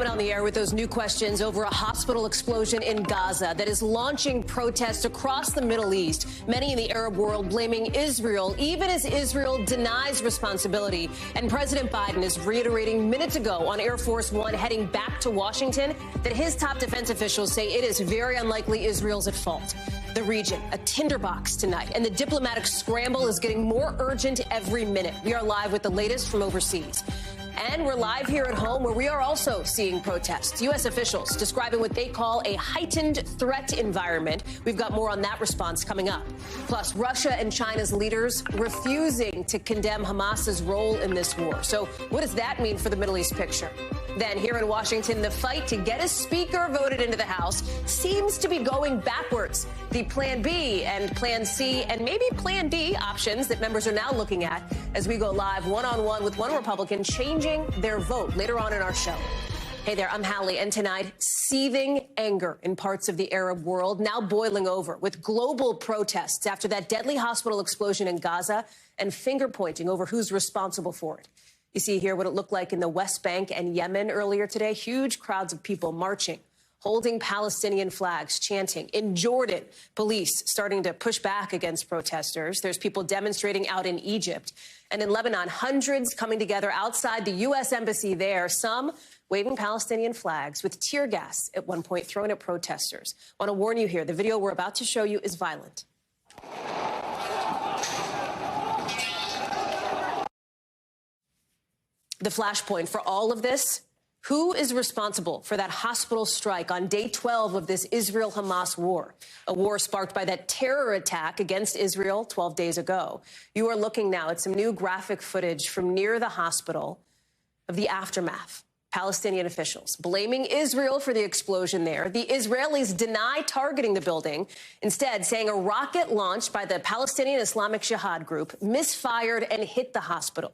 coming on the air with those new questions over a hospital explosion in Gaza that is launching protests across the Middle East. Many in the Arab world blaming Israel, even as Israel denies responsibility. And President Biden is reiterating minutes ago on Air Force One heading back to Washington that his top defense officials say it is very unlikely Israel's at fault. The region, a tinderbox tonight, and the diplomatic scramble is getting more urgent every minute. We are live with the latest from overseas. And we're live here at home, where we are also seeing protests. U.S. officials describing what they call a heightened threat environment. We've got more on that response coming up. Plus, Russia and China's leaders refusing to condemn Hamas's role in this war. So what does that mean for the Middle East picture? Then here in Washington, the fight to get a speaker voted into the House seems to be going backwards. The Plan B and Plan C and maybe Plan D options that members are now looking at as we go live one-on-one with one Republican changing their vote later on in our show. Hey there, I'm Hallie, and tonight, seething anger in parts of the Arab world, now boiling over with global protests after that deadly hospital explosion in Gaza and finger-pointing over who's responsible for it. You see here what it looked like in the West Bank and Yemen earlier today. Huge crowds of people marching, holding Palestinian flags, chanting. In Jordan, police starting to push back against protesters. There's people demonstrating out in Egypt. And in Lebanon, hundreds coming together outside the U.S. embassy there, some waving Palestinian flags with tear gas at one point thrown at protesters. I want to warn you here, the video we're about to show you is violent. The flashpoint for all of this: who is responsible for that hospital strike on day 12 of this Israel-Hamas war, a war sparked by that terror attack against Israel 12 days ago? You are looking now at some new graphic footage from near the hospital of the aftermath. Palestinian officials blaming Israel for the explosion there. The Israelis deny targeting the building, instead saying a rocket launched by the Palestinian Islamic Jihad group misfired and hit the hospital.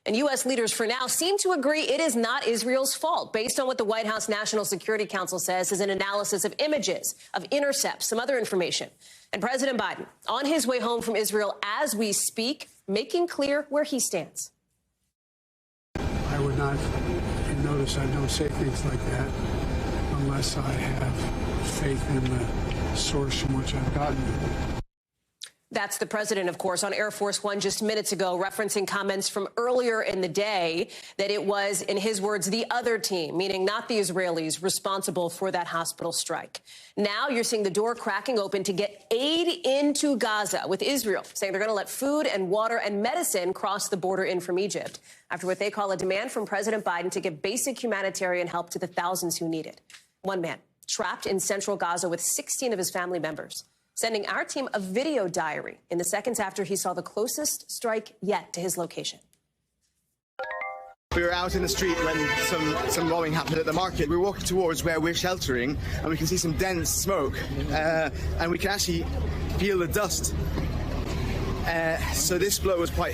And U.S. leaders for now seem to agree it is not Israel's fault, based on what the White House National Security Council says is an analysis of images, of intercepts, some other information. And President Biden, on his way home from Israel as we speak, making clear where he stands. I would not, and notice I don't say things like that unless I have faith in the source from which I've gotten it. That's the president, of course, on Air Force One just minutes ago, referencing comments from earlier in the day that it was, in his words, the other team, meaning not the Israelis, responsible for that hospital strike. Now you're seeing the door cracking open to get aid into Gaza, with Israel saying they're going to let food and water and medicine cross the border in from Egypt after what they call a demand from President Biden to give basic humanitarian help to the thousands who need it. One man trapped in central Gaza with 16 of his family members, sending our team a video diary in the seconds after he saw the closest strike yet to his location. We were out in the street when some bombing happened at the market. We were walking towards where we're sheltering, and we can see some dense smoke, and we can actually feel the dust. So this blow was quite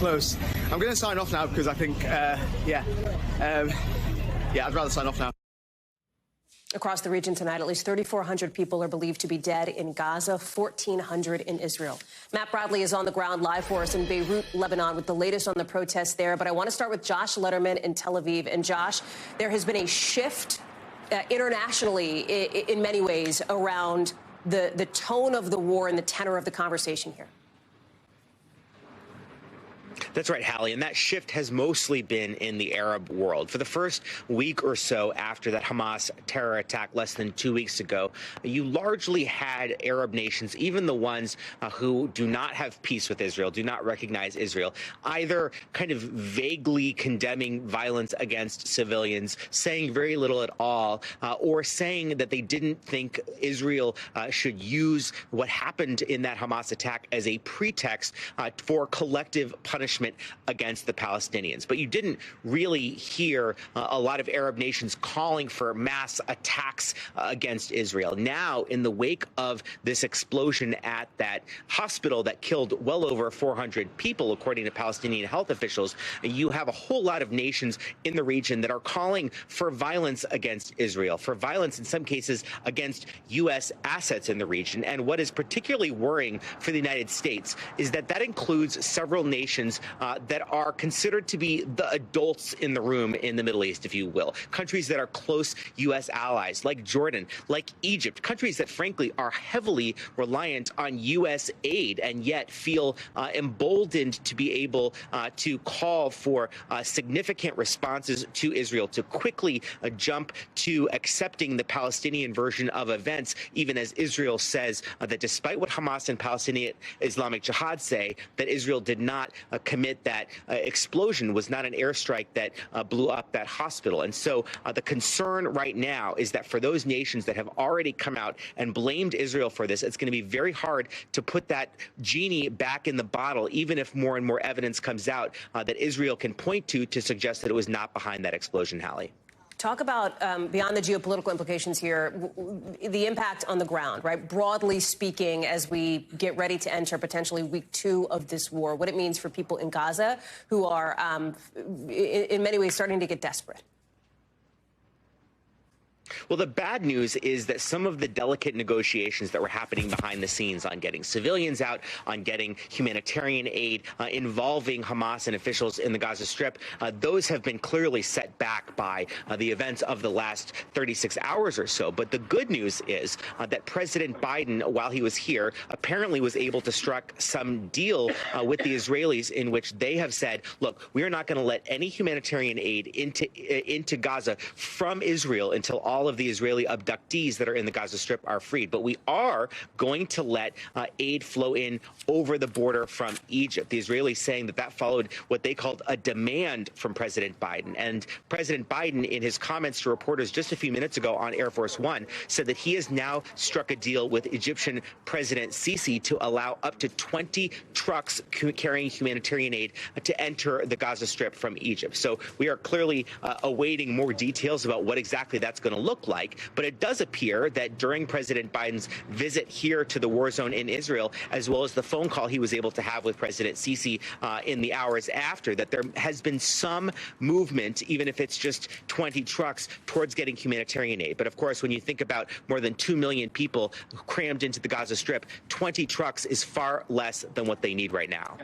close. I'm going to sign off now because I think, I'd rather sign off now. Across the region tonight, at least 3,400 people are believed to be dead in Gaza, 1,400 in Israel. Matt Bradley is on the ground live for us in Beirut, Lebanon, with the latest on the protests there. But I want to start with Josh Letterman in Tel Aviv. And Josh, there has been a shift internationally in many ways around the tone of the war and the tenor of the conversation here. That's right, Hallie, and that shift has mostly been in the Arab world. For the first week or so after that Hamas terror attack less than 2 weeks ago, you largely had Arab nations, even the ones who do not have peace with Israel, do not recognize Israel, either kind of vaguely condemning violence against civilians, saying very little at all, or saying that they didn't think Israel should use what happened in that Hamas attack as a pretext for collective punishment against the Palestinians. But you didn't really hear a lot of Arab nations calling for mass attacks against Israel. Now, in the wake of this explosion at that hospital that killed well over 400 people, according to Palestinian health officials, you have a whole lot of nations in the region that are calling for violence against Israel, for violence in some cases against U.S. assets in the region. And what is particularly worrying for the United States is that that includes several nations that are considered to be the adults in the room in the Middle East, if you will. Countries that are close U.S. allies, like Jordan, like Egypt, countries that, frankly, are heavily reliant on U.S. aid and yet feel emboldened to be able to call for significant responses to Israel, to quickly jump to accepting the Palestinian version of events, even as Israel says that despite what Hamas and Palestinian Islamic Jihad say, that Israel did not commit that explosion, was not an airstrike that blew up that hospital. And so the concern right now is that for those nations that have already come out and blamed Israel for this, it's going to be very hard to put that genie back in the bottle, even if more and more evidence comes out that Israel can point to suggest that it was not behind that explosion, Hallie. Talk about, beyond the geopolitical implications here, the impact on the ground, right? Broadly speaking, as we get ready to enter potentially week 2 of this war, what it means for people in Gaza who are, in many ways, starting to get desperate. Well, the bad news is that some of the delicate negotiations that were happening behind the scenes on getting civilians out, on getting humanitarian aid, involving Hamas and officials in the Gaza Strip, those have been clearly set back by the events of the last 36 hours or so. But the good news is that President Biden, while he was here, apparently was able to strike some deal with the Israelis in which they have said, look, we are not going to let any humanitarian aid into Gaza from Israel until all of the Israeli abductees that are in the Gaza Strip are freed. But we are going to let aid flow in over the border from Egypt. The Israelis saying that followed what they called a demand from President Biden. And President Biden, in his comments to reporters just a few minutes ago on Air Force One, said that he has now struck a deal with Egyptian President Sisi to allow up to 20 trucks carrying humanitarian aid to enter the Gaza Strip from Egypt. So we are clearly awaiting more details about what exactly that's going to look like, but it does appear that during President Biden's visit here to the war zone in Israel, as well as the phone call he was able to have with President Sisi in the hours after, that there has been some movement, even if it's just 20 trucks, towards getting humanitarian aid. But of course, when you think about more than 2 million people crammed into the Gaza Strip, 20 trucks is far less than what they need right now.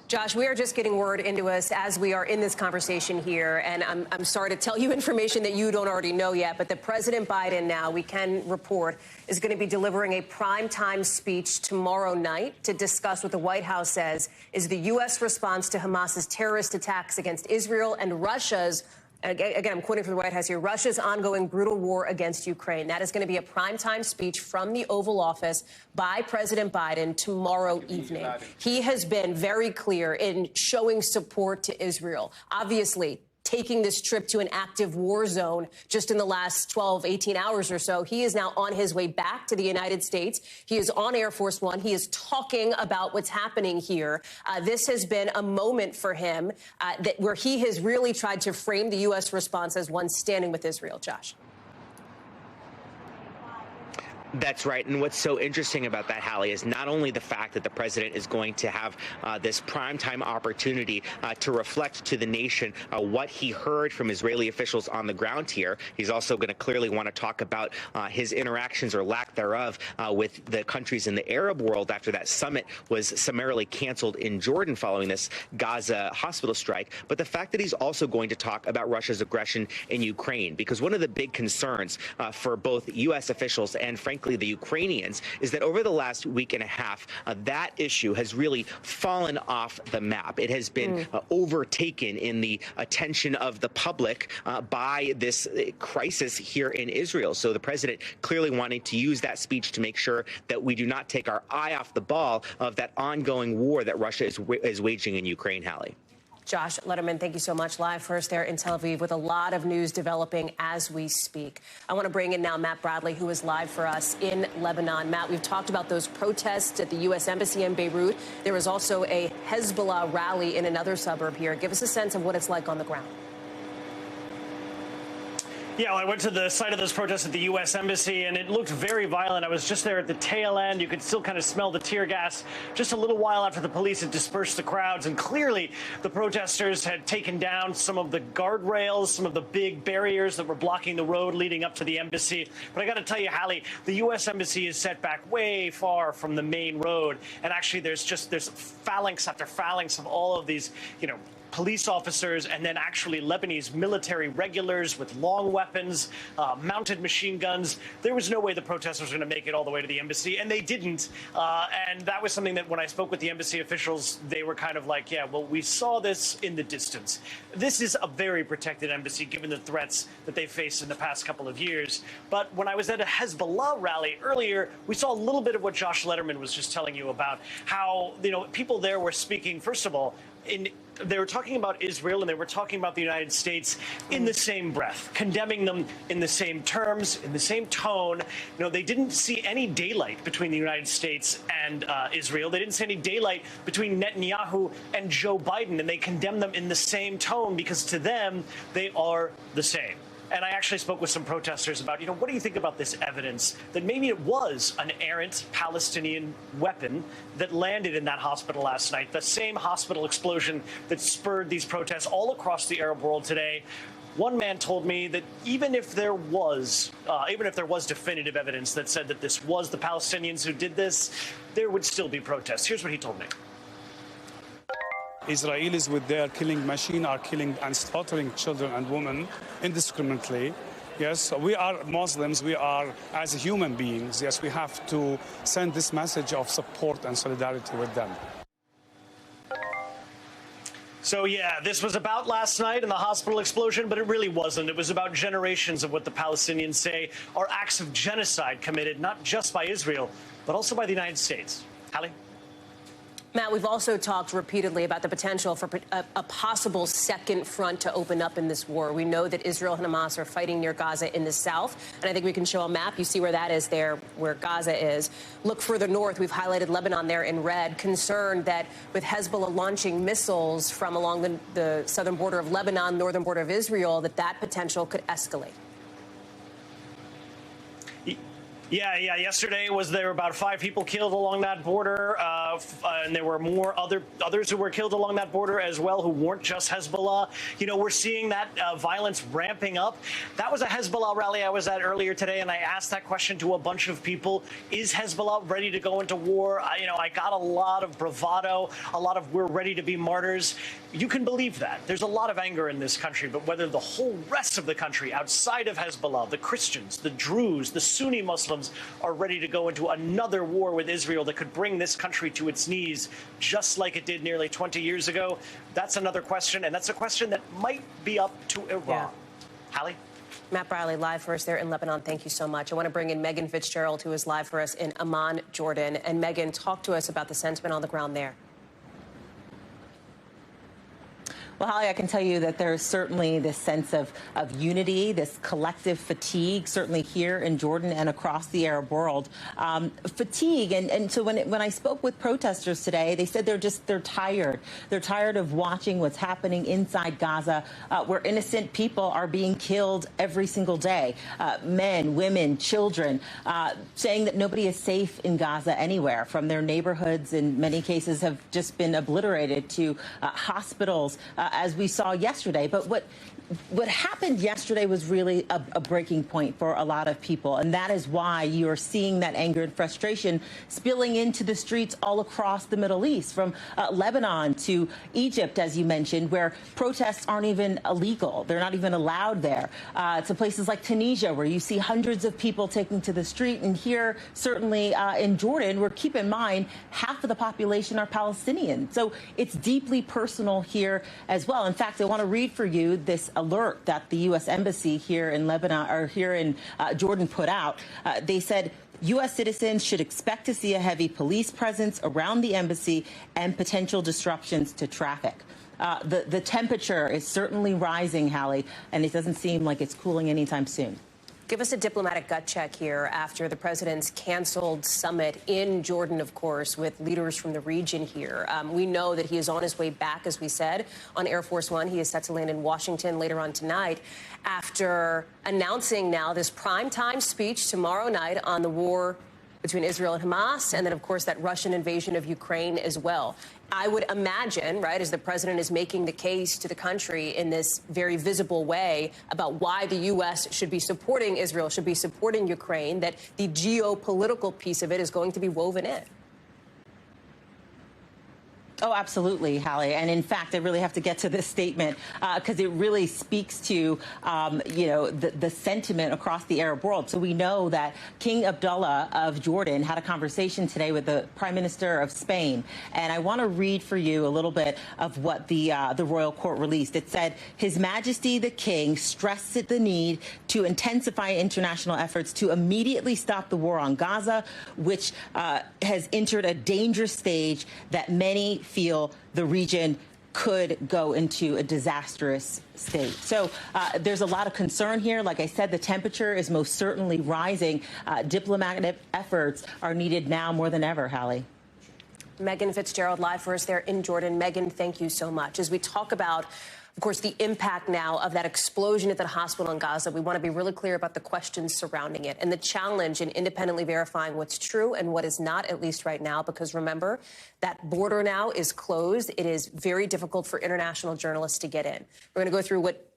Josh, we are just getting word into us as we are in this conversation here, and I'm sorry to tell you information that you don't already know yet, but that President Biden now, we can report, is going to be delivering a primetime speech tomorrow night to discuss what the White House says is the U.S. response to Hamas's terrorist attacks against Israel and Russia's, again, I'm quoting from the White House here, Russia's ongoing brutal war against Ukraine. That is going to be a primetime speech from the Oval Office by President Biden tomorrow evening. He has been very clear in showing support to Israel. Obviously, taking this trip to an active war zone just in the last 12, 18 hours or so. He is now on his way back to the United States. He is on Air Force One. He is talking about what's happening here. This has been a moment for him where he has really tried to frame the U.S. response as one standing with Israel. Josh. That's right. And what's so interesting about that, Hallie, is not only the fact that the president is going to have this primetime opportunity to reflect to the nation what he heard from Israeli officials on the ground here. He's also going to clearly want to talk about his interactions or lack thereof with the countries in the Arab world after that summit was summarily canceled in Jordan following this Gaza hospital strike. But the fact that he's also going to talk about Russia's aggression in Ukraine, because one of the big concerns for both U.S. officials and, frankly, the Ukrainians is that over the last week and a half, that issue has really fallen off the map. It has been overtaken in the attention of the public by this crisis here in Israel. So the president clearly wanting to use that speech to make sure that we do not take our eye off the ball of that ongoing war that Russia is waging in Ukraine, Hallie. Josh Letterman, thank you so much. Live first there in Tel Aviv with a lot of news developing as we speak. I want to bring in now Matt Bradley, who is live for us in Lebanon. Matt, we've talked about those protests at the U.S. Embassy in Beirut. There is also a Hezbollah rally in another suburb here. Give us a sense of what it's like on the ground. Yeah, well, I went to the site of those protests at the U.S. Embassy, and it looked very violent. I was just there at the tail end. You could still kind of smell the tear gas just a little while after the police had dispersed the crowds. And clearly, the protesters had taken down some of the guardrails, some of the big barriers that were blocking the road leading up to the embassy. But I got to tell you, Hallie, the U.S. Embassy is set back way far from the main road. And actually, there's phalanx after phalanx of all of these, police officers and then actually Lebanese military regulars with long weapons, mounted machine guns. There was no way the protesters were going to make it all the way to the embassy, and they didn't. And that was something that when I spoke with the embassy officials, they were kind of like, yeah, well, we saw this in the distance. This is a very protected embassy, given the threats that they faced in the past couple of years. But when I was at a Hezbollah rally earlier, we saw a little bit of what Josh Letterman was just telling you about how, people there were speaking, first of all, they were talking about Israel and they were talking about the United States in the same breath, condemning them in the same terms, in the same tone. They didn't see any daylight between the United States and Israel. They didn't see any daylight between Netanyahu and Joe Biden, and they condemned them in the same tone because to them, they are the same. And I actually spoke with some protesters about, what do you think about this evidence that maybe it was an errant Palestinian weapon that landed in that hospital last night, the same hospital explosion that spurred these protests all across the Arab world today. One man told me that even if there was definitive evidence that said that this was the Palestinians who did this, there would still be protests. Here's what he told me. Israelis with their killing machine are killing and slaughtering children and women indiscriminately. Yes, we are Muslims. We are, as human beings, yes, we have to send this message of support and solidarity with them. So, yeah, this was about last night and the hospital explosion, but it really wasn't. It was about generations of what the Palestinians say are acts of genocide committed not just by Israel, but also by the United States. Hallie? Matt, we've also talked repeatedly about the potential for a possible second front to open up in this war. We know that Israel and Hamas are fighting near Gaza in the south, and I think we can show a map. You see where that is there, where Gaza is. Look further north. We've highlighted Lebanon there in red, concerned that with Hezbollah launching missiles from along the southern border of Lebanon, northern border of Israel, that potential could escalate. Yeah. Yesterday there were about 5 people killed along that border, and there were more others who were killed along that border as well, who weren't just Hezbollah. We're seeing that violence ramping up. That was a Hezbollah rally I was at earlier today, and I asked that question to a bunch of people: is Hezbollah ready to go into war? I got a lot of bravado, a lot of "we're ready to be martyrs." You can believe that. There's a lot of anger in this country, but whether the whole rest of the country outside of Hezbollah, the Christians, the Druze, the Sunni Muslims, are ready to go into another war with Israel that could bring this country to its knees, just like it did nearly 20 years ago, that's another question, and that's a question that might be up to Iran. Yeah. Hallie? Matt Briley, live for us there in Lebanon. Thank you so much. I want to bring in Megan Fitzgerald, who is live for us in Amman, Jordan. And Megan, talk to us about the sentiment on the ground there. Well, Hallie, I can tell you that there's certainly this sense of unity, this collective fatigue, certainly here in Jordan and across the Arab world. Fatigue. And so when I spoke with protesters today, they said they're tired. They're tired of watching what's happening inside Gaza, where innocent people are being killed every single day. Men, women, children, saying that nobody is safe in Gaza anywhere, from their neighborhoods in many cases have just been obliterated to hospitals, as we saw yesterday. But what happened yesterday was really a breaking point for a lot of people, and that is why you are seeing that anger and frustration spilling into the streets all across the Middle East, from Lebanon to Egypt, as you mentioned, where protests aren't even illegal. They're not even allowed there, to places like Tunisia, where you see hundreds of people taking to the street. And here, certainly in Jordan, where, keep in mind, half of the population are Palestinian. So it's deeply personal here as well. In fact, I want to read for you this alert that the U.S. Embassy here in Lebanon, or here in Jordan, put out. They said U.S. citizens should expect to see a heavy police presence around the embassy and potential disruptions to traffic. The temperature is certainly rising, Hallie, and it doesn't seem like it's cooling anytime soon. Give us a diplomatic gut check here after the president's canceled summit in Jordan, of course, with leaders from the region here. We know that he is on his way back, as we said, on Air Force One. He is set to land in Washington later on tonight after announcing now this primetime speech tomorrow night on the war between Israel and Hamas, and then, of course, that Russian invasion of Ukraine as well. I would imagine, right, as the president is making the case to the country in this very visible way about why the U.S. should be supporting Israel, should be supporting Ukraine, that the geopolitical piece of it is going to be woven in. Oh, absolutely, Hallie. And in fact, I really have to get to this statement because it really speaks to, the sentiment across the Arab world. So we know that King Abdullah of Jordan had a conversation today with the Prime Minister of Spain. And I want to read for you a little bit of what the royal court released. It said, His Majesty the King stressed the need to intensify international efforts to immediately stop the war on Gaza, which has entered a dangerous stage that many feel the region could go into a disastrous state. So there's a lot of concern here. Like I said, the temperature is most certainly rising. Diplomatic efforts are needed now more than ever, Hallie. Megan Fitzgerald live for us there in Jordan. Megan, thank you so much. As we talk about, of course, the impact now of that explosion at that hospital in Gaza, we want to be really clear about the questions surrounding it and the challenge in independently verifying what's true and what is not, at least right now, because remember, that border now is closed. It is very difficult for international journalists to get in. We're going to go through what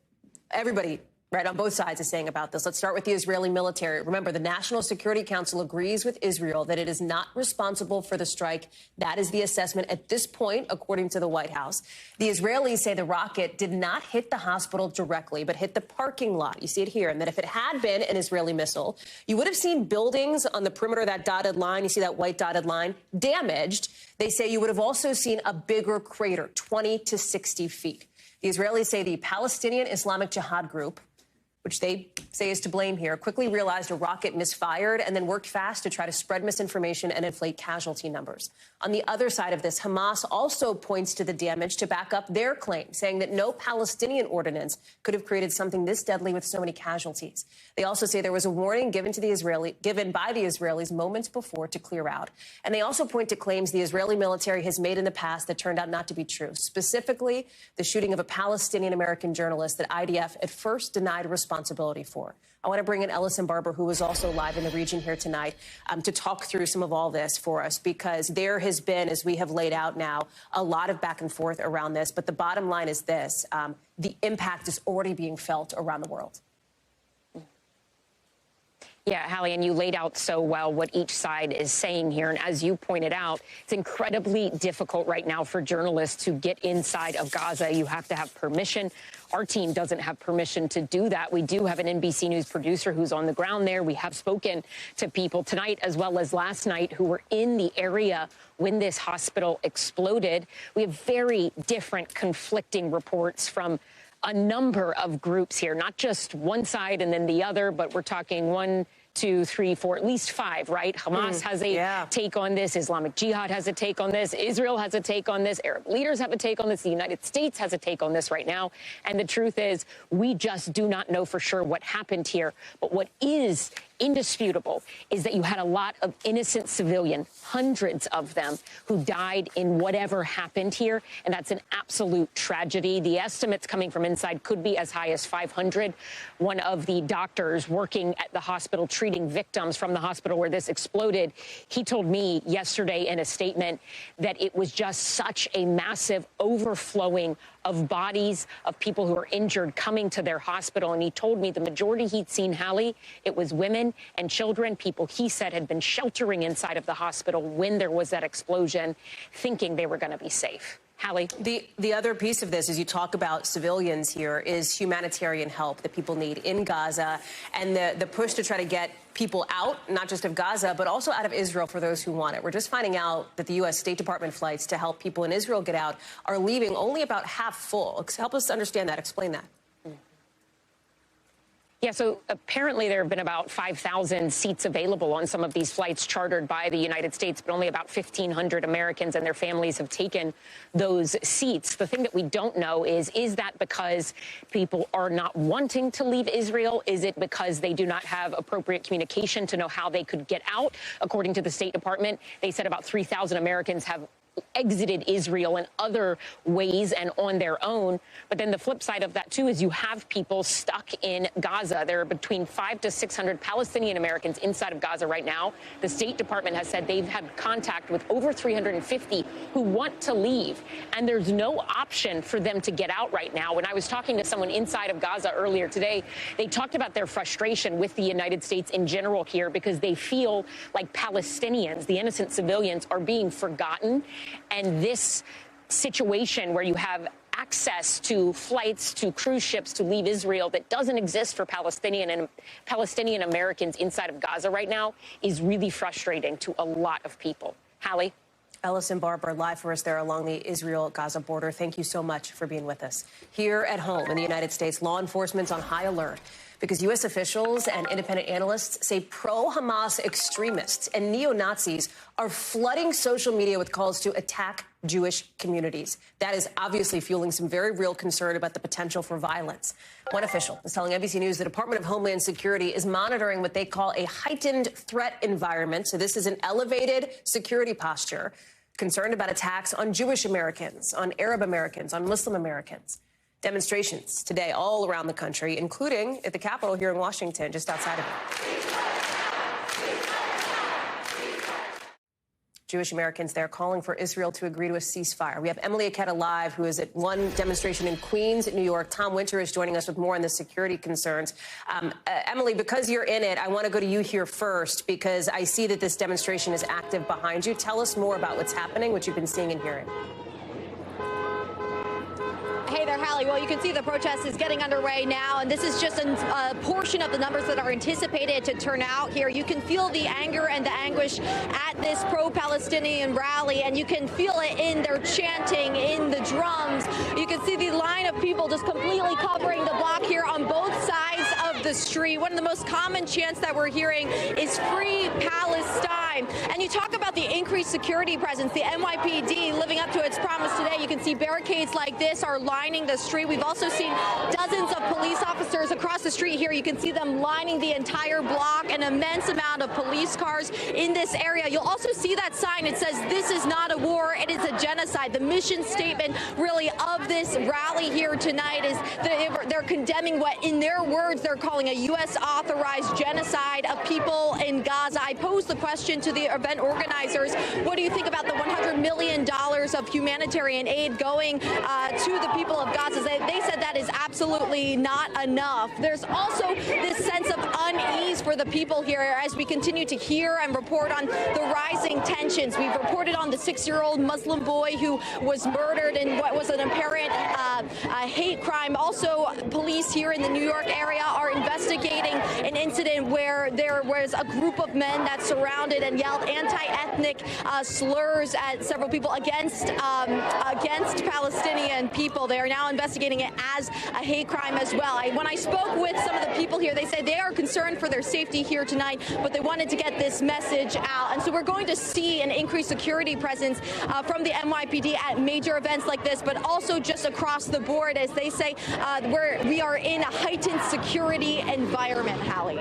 everybody right on both sides is saying about this. Let's start with the Israeli military. Remember, the National Security Council agrees with Israel that it is not responsible for the strike. That is the assessment at this point, according to the White House. The Israelis say the rocket did not hit the hospital directly, but hit the parking lot. You see it here. And that if it had been an Israeli missile, you would have seen buildings on the perimeter of that dotted line. You see that white dotted line damaged. They say you would have also seen a bigger crater, 20 to 60 feet. The Israelis say the Palestinian Islamic Jihad group, which they say is to blame here, quickly realized a rocket misfired and then worked fast to try to spread misinformation and inflate casualty numbers. On the other side of this, Hamas also points to the damage to back up their claim, saying that no Palestinian ordinance could have created something this deadly with so many casualties. They also say there was a warning given by the Israelis moments before to clear out. And they also point to claims the Israeli military has made in the past that turned out not to be true, specifically the shooting of a Palestinian-American journalist that IDF at first denied responsibility for. I want to bring in Ellison Barber, who is also live in the region here tonight, to talk through some of all this for us, because there has been, as we have laid out now, a lot of back and forth around this. But the bottom line is this. The impact is already being felt around the world. Yeah, Hallie, and you laid out so well what each side is saying here. And as you pointed out, it's incredibly difficult right now for journalists to get inside of Gaza. You have to have permission. Our team doesn't have permission to do that. We do have an NBC News producer who's on the ground there. We have spoken to people tonight as well as last night who were in the area when this hospital exploded. We have very different conflicting reports from a number of groups here, not just one side and then the other, but we're talking 1, 2, 3, 4, at least 5, right? Hamas has a take on this. Islamic Jihad has a take on this. Israel has a take on this. Arab leaders have a take on this. The United States has a take on this right now. And the truth is, we just do not know for sure what happened here. But what is indisputable is that you had a lot of innocent civilians, hundreds of them, who died in whatever happened here. And that's an absolute tragedy. The estimates coming from inside could be as high as 500. One of the doctors working at the hospital treating victims from the hospital where this exploded, he told me yesterday in a statement that it was just such a massive overflowing of bodies of people who are injured coming to their hospital. And he told me the majority he'd seen, Hallie, it was women and children, people he said had been sheltering inside of the hospital when there was that explosion, thinking they were going to be safe. Hallie. The other piece of this, as you talk about civilians here, is humanitarian help that people need in Gaza, and the push to try to get people out, not just of Gaza, but also out of Israel for those who want it. We're just finding out that the U.S. State Department flights to help people in Israel get out are leaving only about half full. Help us understand that. Explain that. Yeah, so apparently there have been about 5,000 seats available on some of these flights chartered by the United States, but only about 1,500 Americans and their families have taken those seats. The thing that we don't know is that because people are not wanting to leave Israel? Is it because they do not have appropriate communication to know how they could get out? According to the State Department, they said about 3,000 Americans have exited Israel in other ways and on their own. But then the flip side of that, too, is you have people stuck in Gaza. There are between 500 to 600 Palestinian Americans inside of Gaza right now. The State Department has said they've had contact with over 350 who want to leave. And there's no option for them to get out right now. When I was talking to someone inside of Gaza earlier today, they talked about their frustration with the United States in general here because they feel like Palestinians, the innocent civilians, are being forgotten. And this situation where you have access to flights, to cruise ships to leave Israel that doesn't exist for Palestinian Americans inside of Gaza right now is really frustrating to a lot of people. Hallie? Ellison Barber, live for us there along the Israel-Gaza border. Thank you so much for being with us. Here at home in the United States, law enforcement's on high alert because U.S. officials and independent analysts say pro-Hamas extremists and neo-Nazis are flooding social media with calls to attack Jewish communities. That is obviously fueling some very real concern about the potential for violence. One official is telling NBC News the Department of Homeland Security is monitoring what they call a heightened threat environment. So this is an elevated security posture, concerned about attacks on Jewish Americans, on Arab Americans, on Muslim Americans. Demonstrations today all around the country, including at the Capitol here in Washington, just outside of it. Jewish Americans there calling for Israel to agree to a ceasefire. We have Emily Aketa live, who is at one demonstration in Queens, New York. Tom Winter is joining us with more on the security concerns. Emily, because you're in it, I want to go to you here first because I see that this demonstration is active behind you. Tell us more about what's happening, what you've been seeing and hearing. Hey there, Hallie. Well, you can see the protest is getting underway now, and this is just a portion of the numbers that are anticipated to turn out here. You can feel the anger and the anguish at this pro-Palestinian rally, and you can feel it in their chanting, in the drums. You can see the line of people just completely covering the block here on both sides of the street. One of the most common chants that we're hearing is "Free Palestine." And you talk about the increased security presence, the NYPD living up to its promise today. You can see barricades like this are lining the street. We've also seen dozens of police officers across the street here. You can see them lining the entire block, an immense amount of police cars in this area. You'll also see that sign. It says, "This is not a war, it is a genocide." The mission statement really of this rally here tonight is that they're condemning what, in their words, they're calling a U.S. authorized genocide of people in Gaza. I posed the question to the event organizers, what do you think about the $100 million of humanitarian aid going to the people of Gaza? They said that is absolutely not enough. There's also this sense of unease for the people here as we continue to hear and report on the rising tensions. We've reported on the 6-year-old Muslim boy who was murdered in what was an apparent hate crime. Also, police here in the New York area are investigating an incident where there was a group of men that surrounded and yelled anti-ethnic slurs at several people against Palestinian people. They are now investigating it as a hate crime as well. When I spoke with some of the people here, they said they are concerned for their safety here tonight, but they wanted to get this message out. And so we're going to see an increased security presence from the NYPD at major events like this, but also just across the board, as they say, we are in a heightened security environment, Hallie.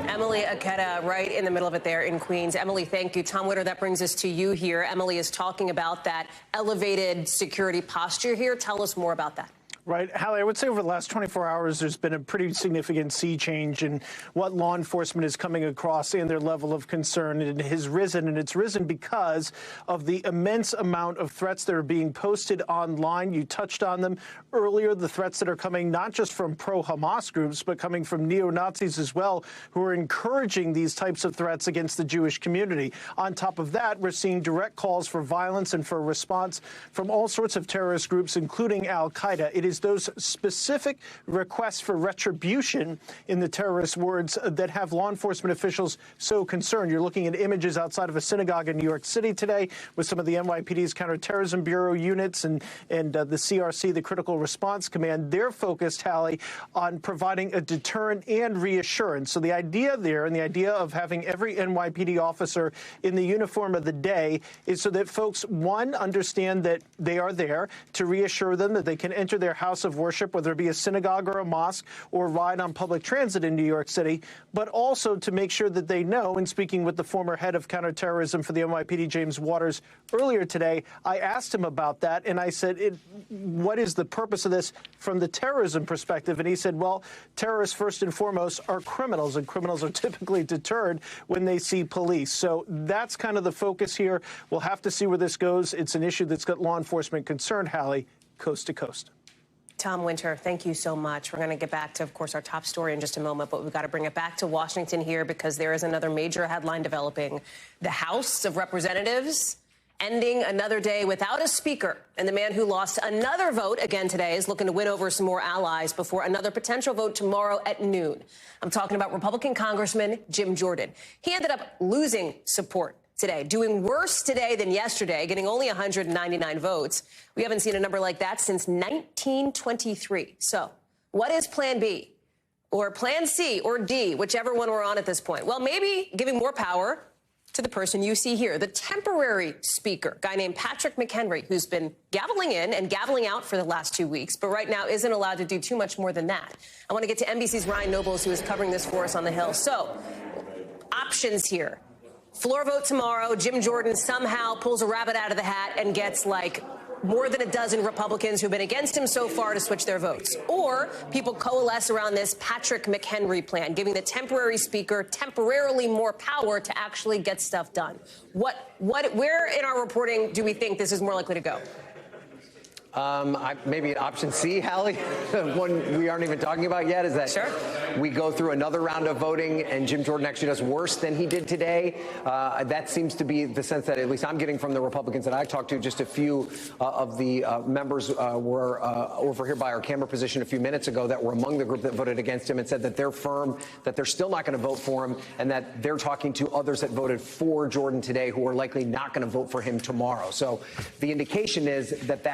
Emily Aketa, right in the middle of it there in Queens. Emily, thank you. Tom Witter, that brings us to you here. Emily is talking about that elevated security posture here. Tell us more about that. Right. Hallie, I would say over the last 24 hours, there's been a pretty significant sea change in what law enforcement is coming across and their level of concern. It has risen, and it's risen because of the immense amount of threats that are being posted online. You touched on them earlier, the threats that are coming not just from pro-Hamas groups, but coming from neo-Nazis as well, who are encouraging these types of threats against the Jewish community. On top of that, we're seeing direct calls for violence and for a response from all sorts of terrorist groups, including al-Qaeda. It is is those specific requests for retribution, in the terrorist words, that have law enforcement officials so concerned. You're looking at images outside of a synagogue in New York City today with some of the NYPD's counterterrorism bureau units and the CRC, the Critical Response Command. They're focused, Hallie, on providing a deterrent and reassurance. So the idea there, and the idea of having every NYPD officer in the uniform of the day, is so that folks, one, understand that they are there to reassure them that they can enter their house of worship, whether it be a synagogue or a mosque, or ride on public transit in New York City, but also to make sure that they know, and speaking with the former head of counterterrorism for the NYPD, James Waters, earlier today, I asked him about that, and I said, what is the purpose of this from the terrorism perspective? And he said, well, terrorists, first and foremost, are criminals, and criminals are typically deterred when they see police. So that's kind of the focus here. We'll have to see where this goes. It's an issue that's got law enforcement concerned, Hallie, coast to coast. Tom Winter, thank you so much. We're going to get back to, of course, our top story in just a moment, but we've got to bring it back to Washington here because there is another major headline developing. The House of Representatives ending another day without a speaker. And the man who lost another vote again today is looking to win over some more allies before another potential vote tomorrow at noon. I'm talking about Republican Congressman Jim Jordan. He ended up losing support today, doing worse today than yesterday, getting only 199 votes. We haven't seen a number like that since 1923. So what is Plan B or Plan C or D, whichever one we're on at this point? Well, maybe giving more power to the person you see here, the temporary speaker, a guy named Patrick McHenry, who's been gaveling in and gaveling out for the last 2 weeks, but right now isn't allowed to do too much more than that. I want to get to NBC's Ryan Nobles, who is covering this for us on the Hill. So, options here. Floor vote tomorrow. Jim Jordan somehow pulls a rabbit out of the hat and gets like more than a dozen Republicans who've been against him so far to switch their votes. Or people coalesce around this Patrick McHenry plan, giving the temporary speaker temporarily more power to actually get stuff done. Where in our reporting do we think this is more likely to go? Maybe option C, Hallie, one we aren't even talking about yet, is that we go through another round of voting and Jim Jordan actually does worse than he did today. That seems to be the sense that at least I'm getting from the Republicans that I talked to. Just a few of the members were over here by our camera position a few minutes ago that were among the group that voted against him and said that they're firm, that they're still not going to vote for him, and that they're talking to others that voted for Jordan today who are likely not going to vote for him tomorrow. So the indication is that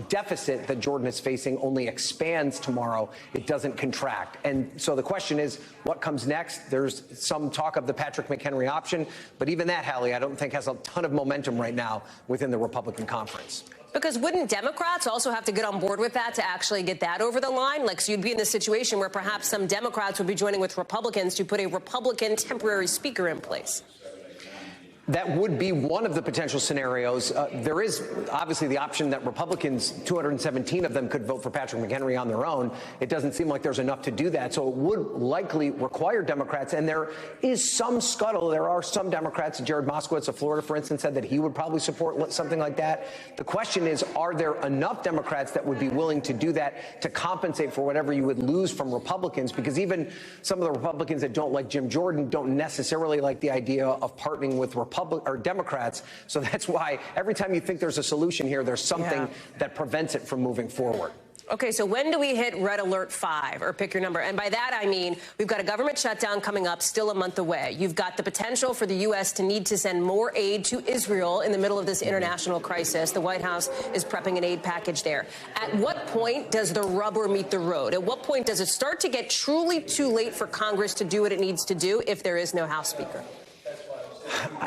deficit that Jordan is facing only expands tomorrow. It doesn't contract. And so the question is, what comes next? There's some talk of the Patrick McHenry option, but even that, Hallie, I don't think has a ton of momentum right now within the Republican conference. Because wouldn't Democrats also have to get on board with that to actually get that over the line? Like, so you'd be in this situation where perhaps some Democrats would be joining with Republicans to put a Republican temporary speaker in place. That would be one of the potential scenarios. There is obviously the option that Republicans, 217 of them, could vote for Patrick McHenry on their own. It doesn't seem like there's enough to do that. So it would likely require Democrats. And there is some scuttle. There are some Democrats. Jared Moskowitz of Florida, for instance, said that he would probably support something like that. The question is, are there enough Democrats that would be willing to do that to compensate for whatever you would lose from Republicans? Because even some of the Republicans that don't like Jim Jordan don't necessarily like the idea of partnering with Democrats. So that's why every time you think there's a solution here, there's something that prevents it from moving forward. Okay, so when do we hit red alert 5, or pick your number? And by that, I mean, we've got a government shutdown coming up, still a month away. You've got the potential for the U.S. to need to send more aid to Israel in the middle of this international crisis. The White House is prepping an aid package there. At what point does the rubber meet the road? At what point does it start to get truly too late for Congress to do what it needs to do if there is no House Speaker?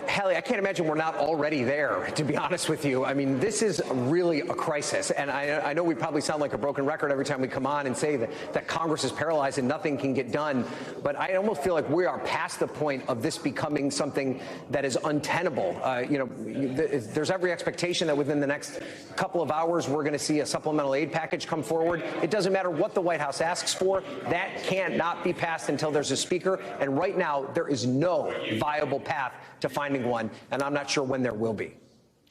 Hallie, I can't imagine we're not already there, to be honest with you. I mean, this is really a crisis. And I know we probably sound like a broken record every time we come on and say that Congress is paralyzed and nothing can get done. But I almost feel like we are past the point of this becoming something that is untenable. There's every expectation that within the next couple of hours, we're going to see a supplemental aid package come forward. It doesn't matter what the White House asks for. That can't not be passed until there's a speaker. And right now, there is no viable path to finding one, and I'm not sure when there will be.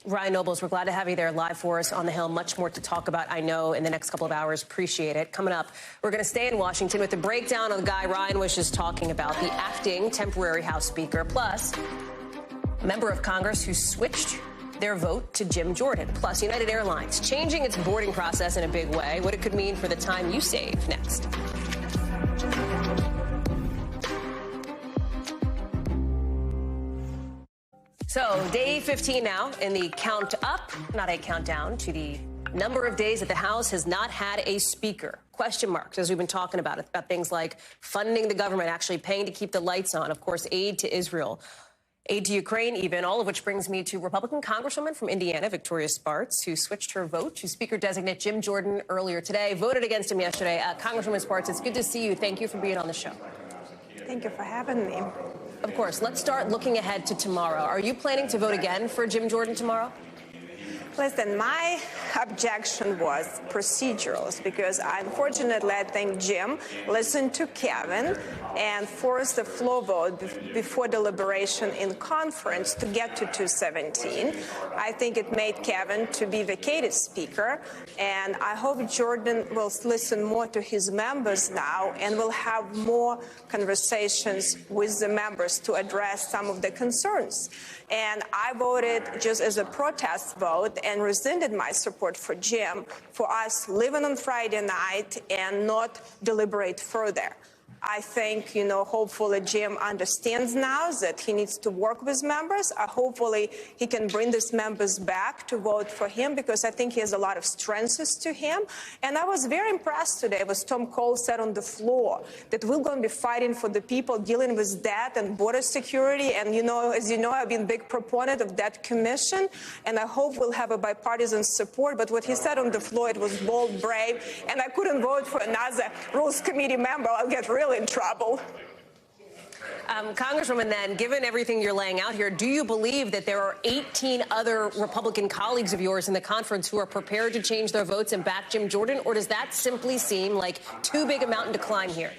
Ryan Nobles, we're glad to have you there live for us on the Hill. Much more to talk about, I know, in the next couple of hours. Appreciate it. Coming up, we're going to stay in Washington with the breakdown of the guy Ryan was just talking about, the acting temporary House Speaker, plus a member of Congress who switched their vote to Jim Jordan. Plus, United Airlines changing its boarding process in a big way, what it could mean for the time you save next. So, day 15 now in the count up, not a countdown, to the number of days that the House has not had a speaker. Question marks, as we've been talking about things like funding the government, actually paying to keep the lights on, of course, aid to Israel, aid to Ukraine even, all of which brings me to Republican Congresswoman from Indiana, Victoria Spartz, who switched her vote to Speaker-designate Jim Jordan earlier today, voted against him yesterday. Congresswoman Spartz, it's good to see you. Thank you for being on the show. Thank you for having me. Of course. Let's start looking ahead to tomorrow. Are you planning to vote again for Jim Jordan tomorrow? Listen, my objection was procedural because, unfortunately, I think Jim listened to Kevin and forced the floor vote before deliberation in conference to get to 217. I think it made Kevin to be vacated speaker, and I hope Jordan will listen more to his members now and will have more conversations with the members to address some of the concerns. And I voted just as a protest vote and rescinded my support for Jim for us leaving on Friday night and not deliberate further. I think, hopefully Jim understands now that he needs to work with members. Hopefully he can bring these members back to vote for him because I think he has a lot of strengths to him. And I was very impressed today with Tom Cole said on the floor that we're going to be fighting for the people dealing with debt and border security. And, as you know, I've been a big proponent of that commission, and I hope we'll have a bipartisan support. But what he said on the floor, it was bold, brave, and I couldn't vote for another Rules Committee member. I'll get really in trouble. Congresswoman, then, given everything you're laying out here, do you believe that there are 18 other Republican colleagues of yours in the conference who are prepared to change their votes and back Jim Jordan, or does that simply seem like too big a mountain to climb here?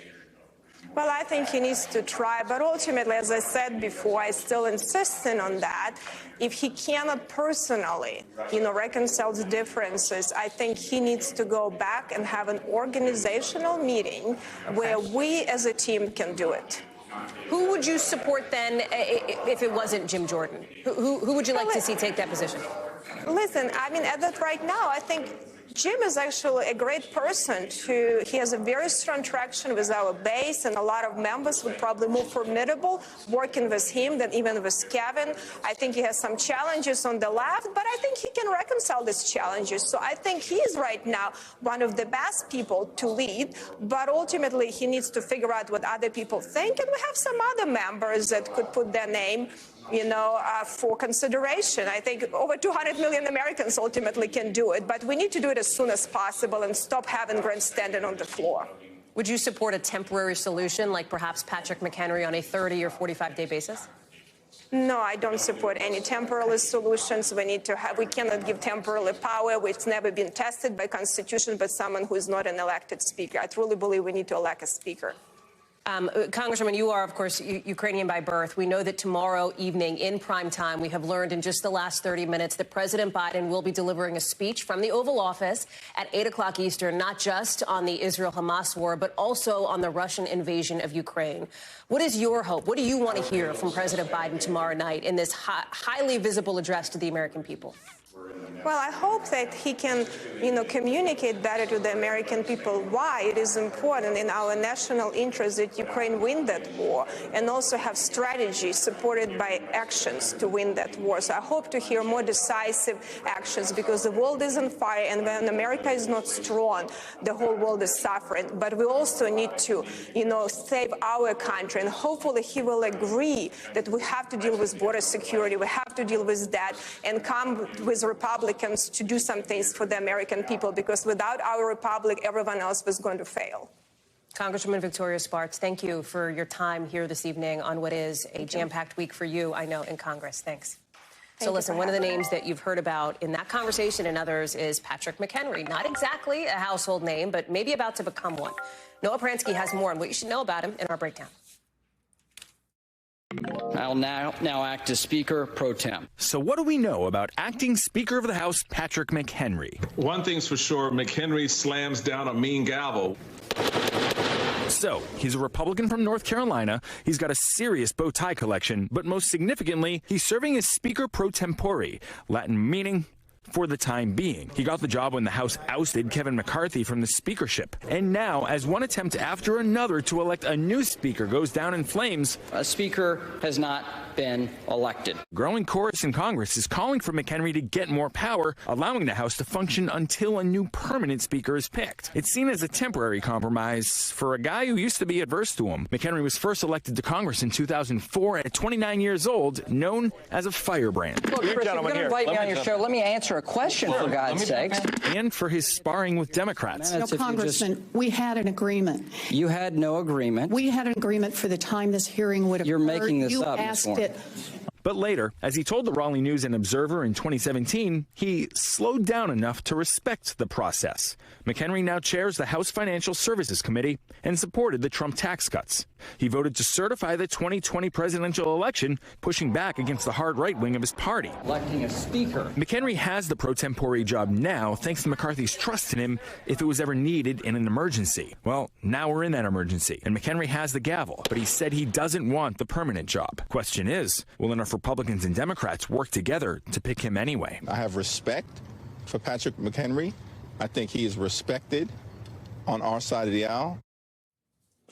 Well, I think he needs to try, but ultimately, as I said before, I still insisting on that. If he cannot personally, reconcile the differences, I think he needs to go back and have an organizational meeting where we as a team can do it. Who would you support then if it wasn't Jim Jordan? Who would you like to see take that position? Listen, at that right now, I think Jim is actually a great person. He has a very strong traction with our base, and a lot of members would probably more formidable working with him than even with Kevin. I think he has some challenges on the left, but I think he can reconcile these challenges. So I think he is right now one of the best people to lead, but ultimately he needs to figure out what other people think, and we have some other members that could put their name for consideration. I think over 200 million Americans ultimately can do it, but we need to do it as soon as possible and stop having grandstanding on the floor. Would you support a temporary solution like perhaps Patrick McHenry on a 30 or 45-day basis? No, I don't support any temporary solutions. We cannot give temporary power, which never been tested by Constitution, but someone who is not an elected speaker. I truly believe we need to elect a speaker. Congresswoman, you are, of course, Ukrainian by birth. We know that tomorrow evening in prime time, we have learned in just the last 30 minutes that President Biden will be delivering a speech from the Oval Office at 8 o'clock Eastern, not just on the Israel-Hamas war, but also on the Russian invasion of Ukraine. What is your hope? What do you want to hear from President Biden tomorrow night in this highly visible address to the American people? Well, I hope that he can, communicate better to the American people why it is important in our national interest that Ukraine win that war, and also have strategy supported by actions to win that war. So I hope to hear more decisive actions, because the world is on fire, and when America is not strong, the whole world is suffering. But we also need to, save our country, and hopefully he will agree that we have to deal with border security, we have to deal with that, and come with Republicans to do some things for the American people, because without our republic, everyone else was going to fail. Congresswoman Victoria Spartz, thank you for your time here this evening on what is a jam-packed week for you, I know, in Congress. Thanks. So listen, one of the names that you've heard about in that conversation and others is Patrick McHenry. Not exactly a household name, but maybe about to become one. Noah Pransky has more on what you should know about him in our breakdown. I'll now act as Speaker pro tem. So what do we know about acting Speaker of the House Patrick McHenry? One thing's for sure, McHenry slams down a mean gavel. So, he's a Republican from North Carolina. He's got a serious bow tie collection, but most significantly, he's serving as Speaker pro tempore, Latin meaning for the time being. He got the job when the House ousted Kevin McCarthy from the speakership. And now, as one attempt after another to elect a new speaker goes down in flames, A speaker has not been elected. growing chorus in Congress is calling for McHenry to get more power, allowing the House to function until a new permanent speaker is picked. It's seen as a temporary compromise for a guy who used to be adverse to him. McHenry was first elected to Congress in 2004 at 29 years old, known as a firebrand. Look, Chris, if you're going to invite me on your show, let me answer a question, for God's sakes. And for his sparring with Democrats. No, Congressman, we had an agreement. You had no agreement. We had an agreement for the time this hearing would occur. You're making this you up, Ms. asked Warren. it. But later, as he told the Raleigh News and Observer in 2017, he slowed down enough to respect the process. McHenry now chairs the House Financial Services Committee and supported the Trump tax cuts. He voted to certify the 2020 presidential election, pushing back against the hard right wing of his party. Electing a speaker. McHenry has the pro tempore job now thanks to McCarthy's trust in him if it was ever needed in an emergency. Well, now we're in that emergency, and McHenry has the gavel, but he said he doesn't want the permanent job. Question is, will enough Republicans and Democrats work together to pick him anyway? I have respect for Patrick McHenry. I think he is respected on our side of the aisle.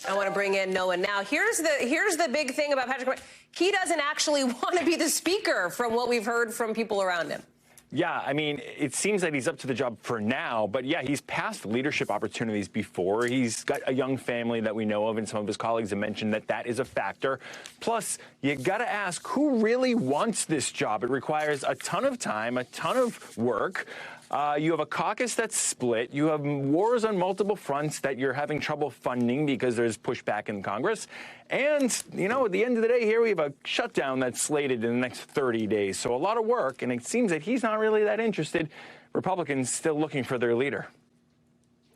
I want to bring in Noah now. Here's the big thing about Patrick. He doesn't actually want to be the speaker from what we've heard from people around him. Yeah, I mean, it seems that he's up to the job for now, but yeah, he's passed leadership opportunities before. He's got a young family that we know of, and some of his colleagues have mentioned that that is a factor. Plus, you got to ask, who really wants this job? It requires a ton of time, a ton of work. You have a caucus that's split. You have wars on multiple fronts that you're having trouble funding because there's pushback in Congress. And, you know, at the end of the day here, we have a shutdown that's slated in the next 30 days. So a lot of work, and it seems that he's not really that interested. Republicans still looking for their leader.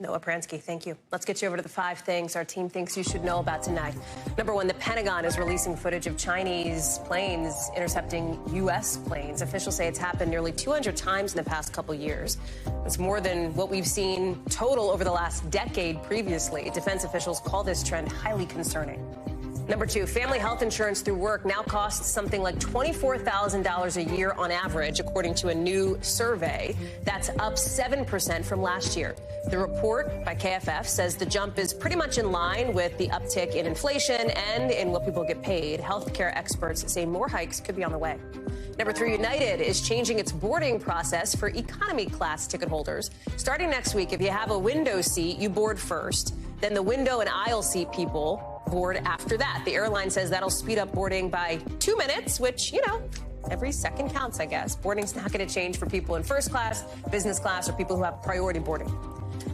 Noah Pransky, thank you. Let's get you over to the 5 things our team thinks you should know about tonight. Number 1, the Pentagon is releasing footage of Chinese planes intercepting U.S. planes. Officials say it's happened nearly 200 times in the past couple years. It's more than what we've seen total over the last decade previously. Defense officials call this trend highly concerning. Number 2, family health insurance through work now costs something like $24,000 a year on average, according to a new survey. That's up 7% from last year. The report by KFF says the jump is pretty much in line with the uptick in inflation and in what people get paid. Healthcare experts say more hikes could be on the way. Number 3, United is changing its boarding process for economy class ticket holders. Starting next week, if you have a window seat, you board first. Then the window and aisle seat people board after that. The airline says that'll speed up boarding by 2 minutes, which, you know, every second counts, I guess. Boarding's not going to change for people in first class, business class, or people who have priority boarding.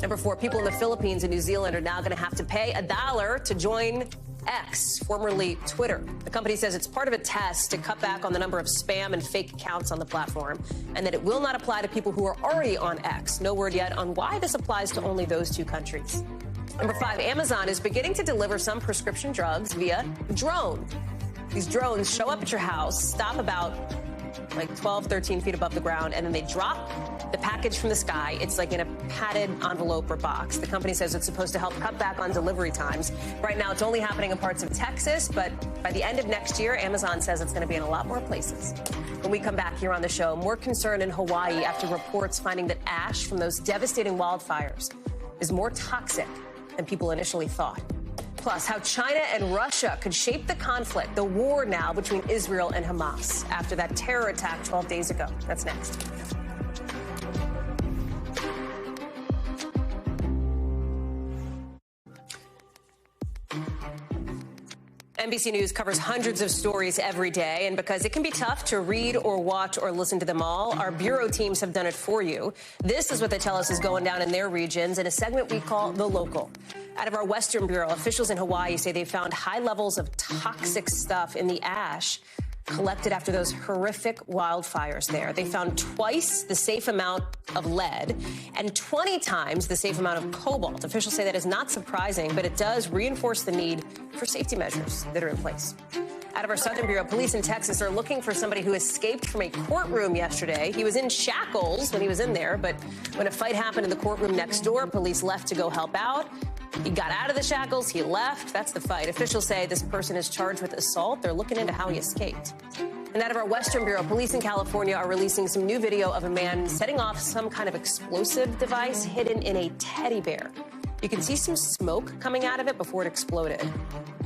Number 4, people in the Philippines and New Zealand are now going to have to pay $1 to join X, formerly Twitter. The company says it's part of a test to cut back on the number of spam and fake accounts on the platform, and that it will not apply to people who are already on X. No word yet on why this applies to only those 2 countries. Number 5, Amazon is beginning to deliver some prescription drugs via drone. These drones show up at your house, stop about like 12, 13 feet above the ground, and then they drop the package from the sky. It's like in a padded envelope or box. The company says it's supposed to help cut back on delivery times. Right now, it's only happening in parts of Texas, but by the end of next year, Amazon says it's going to be in a lot more places. When we come back here on the show, more concern in Hawaii after reports finding that ash from those devastating wildfires is more toxic than people initially thought. Plus, how China and Russia could shape the conflict, the war now between Israel and Hamas after that terror attack 12 days ago. That's next. NBC News covers hundreds of stories every day, and because it can be tough to read or watch or listen to them all, our bureau teams have done it for you. This is what they tell us is going down in their regions in a segment we call The Local. Out of our Western Bureau, officials in Hawaii say they found high levels of toxic stuff in the ash collected after those horrific wildfires there. They found twice the safe amount of lead and 20 times the safe amount of cobalt. Officials say that is not surprising, but it does reinforce the need for safety measures that are in place. Out of our Southern Bureau, police in Texas are looking for somebody who escaped from a courtroom yesterday. He was in shackles when he was in there, but when a fight happened in the courtroom next door, police left to go help out. He got out of the shackles. He left. That's the fight. Officials say this person is charged with assault. They're looking into how he escaped. And out of our Western Bureau, police in California are releasing some new video of a man setting off some kind of explosive device hidden in a teddy bear. You can see some smoke coming out of it before it exploded.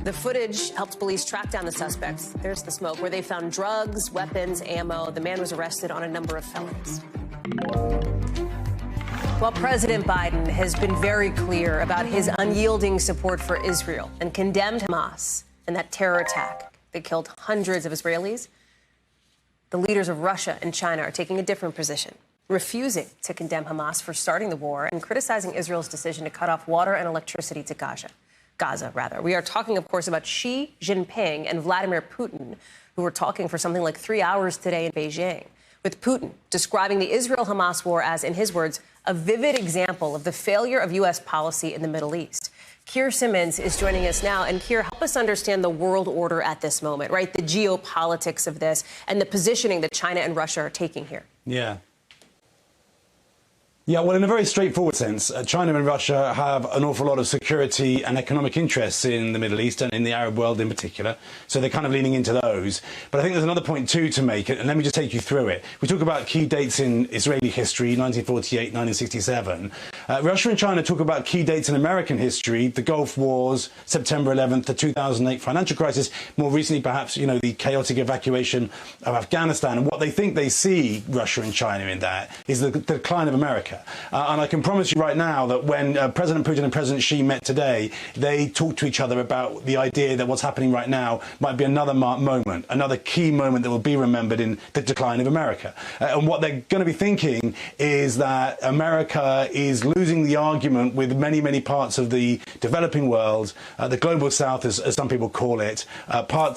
The footage helped police track down the suspects. There's the smoke, where they found drugs, weapons, ammo. The man was arrested on a number of felonies. Well, President Biden has been very clear about his unyielding support for Israel and condemned Hamas and that terror attack that killed hundreds of Israelis. The leaders of Russia and China are taking a different position, refusing to condemn Hamas for starting the war and criticizing Israel's decision to cut off water and electricity to Gaza. We are talking, of course, about Xi Jinping and Vladimir Putin, who were talking for something like 3 hours today in Beijing, with Putin describing the Israel-Hamas war as, in his words, a vivid example of the failure of U.S. policy in the Middle East. Keir Simmons is joining us now. And Keir, help us understand the world order at this moment, right? The geopolitics of this and the positioning that China and Russia are taking here. Yeah, well, in a very straightforward sense, China and Russia have an awful lot of security and economic interests in the Middle East and in the Arab world in particular. So they're kind of leaning into those. But I think there's another point, too, to make. And let me just take you through it. We talk about key dates in Israeli history, 1948, 1967. Russia and China talk about key dates in American history, the Gulf Wars, September 11th, the 2008 financial crisis, more recently, perhaps, you know, the chaotic evacuation of Afghanistan. And what they think they see, Russia and China, in that is the decline of America. And I can promise you right now that when President Putin and President Xi met today, they talked to each other about the idea that what's happening right now might be another moment, another key moment that will be remembered in the decline of America. And what they're going to be thinking is that America is losing the argument with many, many parts of the developing world, the global south, as some people call it,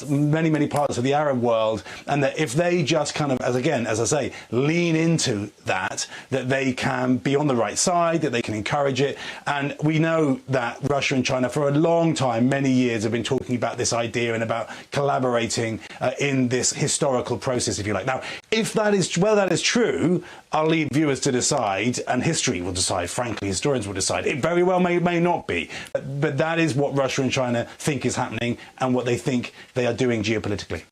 many, many parts of the Arab world, and that if they just kind of, as I say, lean into that they can be on the right side, that they can encourage it. And we know that Russia and China for a long time, many years, have been talking about this idea and about collaborating in this historical process, if you like. Now, if that is true, I'll leave viewers to decide, and history will decide, frankly, historians will decide. It very well may not be. But that is what Russia and China think is happening and what they think they are doing geopolitically.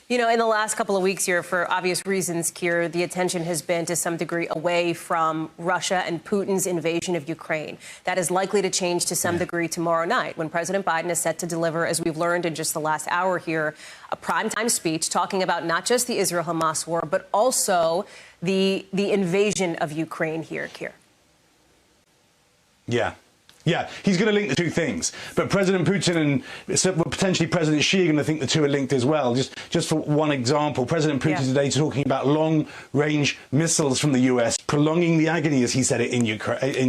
You know, in the last couple of weeks here, for obvious reasons, Keir, the attention has been to some degree away from Russia and Putin's invasion of Ukraine. That is likely to change to some degree tomorrow night when President Biden is set to deliver, as we've learned in just the last hour here, a primetime speech talking about not just the Israel-Hamas war, but also the invasion of Ukraine here, Keir. Yeah, he's going to link the two things. But President Putin and potentially President Xi are going to think the two are linked as well. Just for one example, President Putin today talking about long-range missiles from the U.S., prolonging the agony, as he said it, in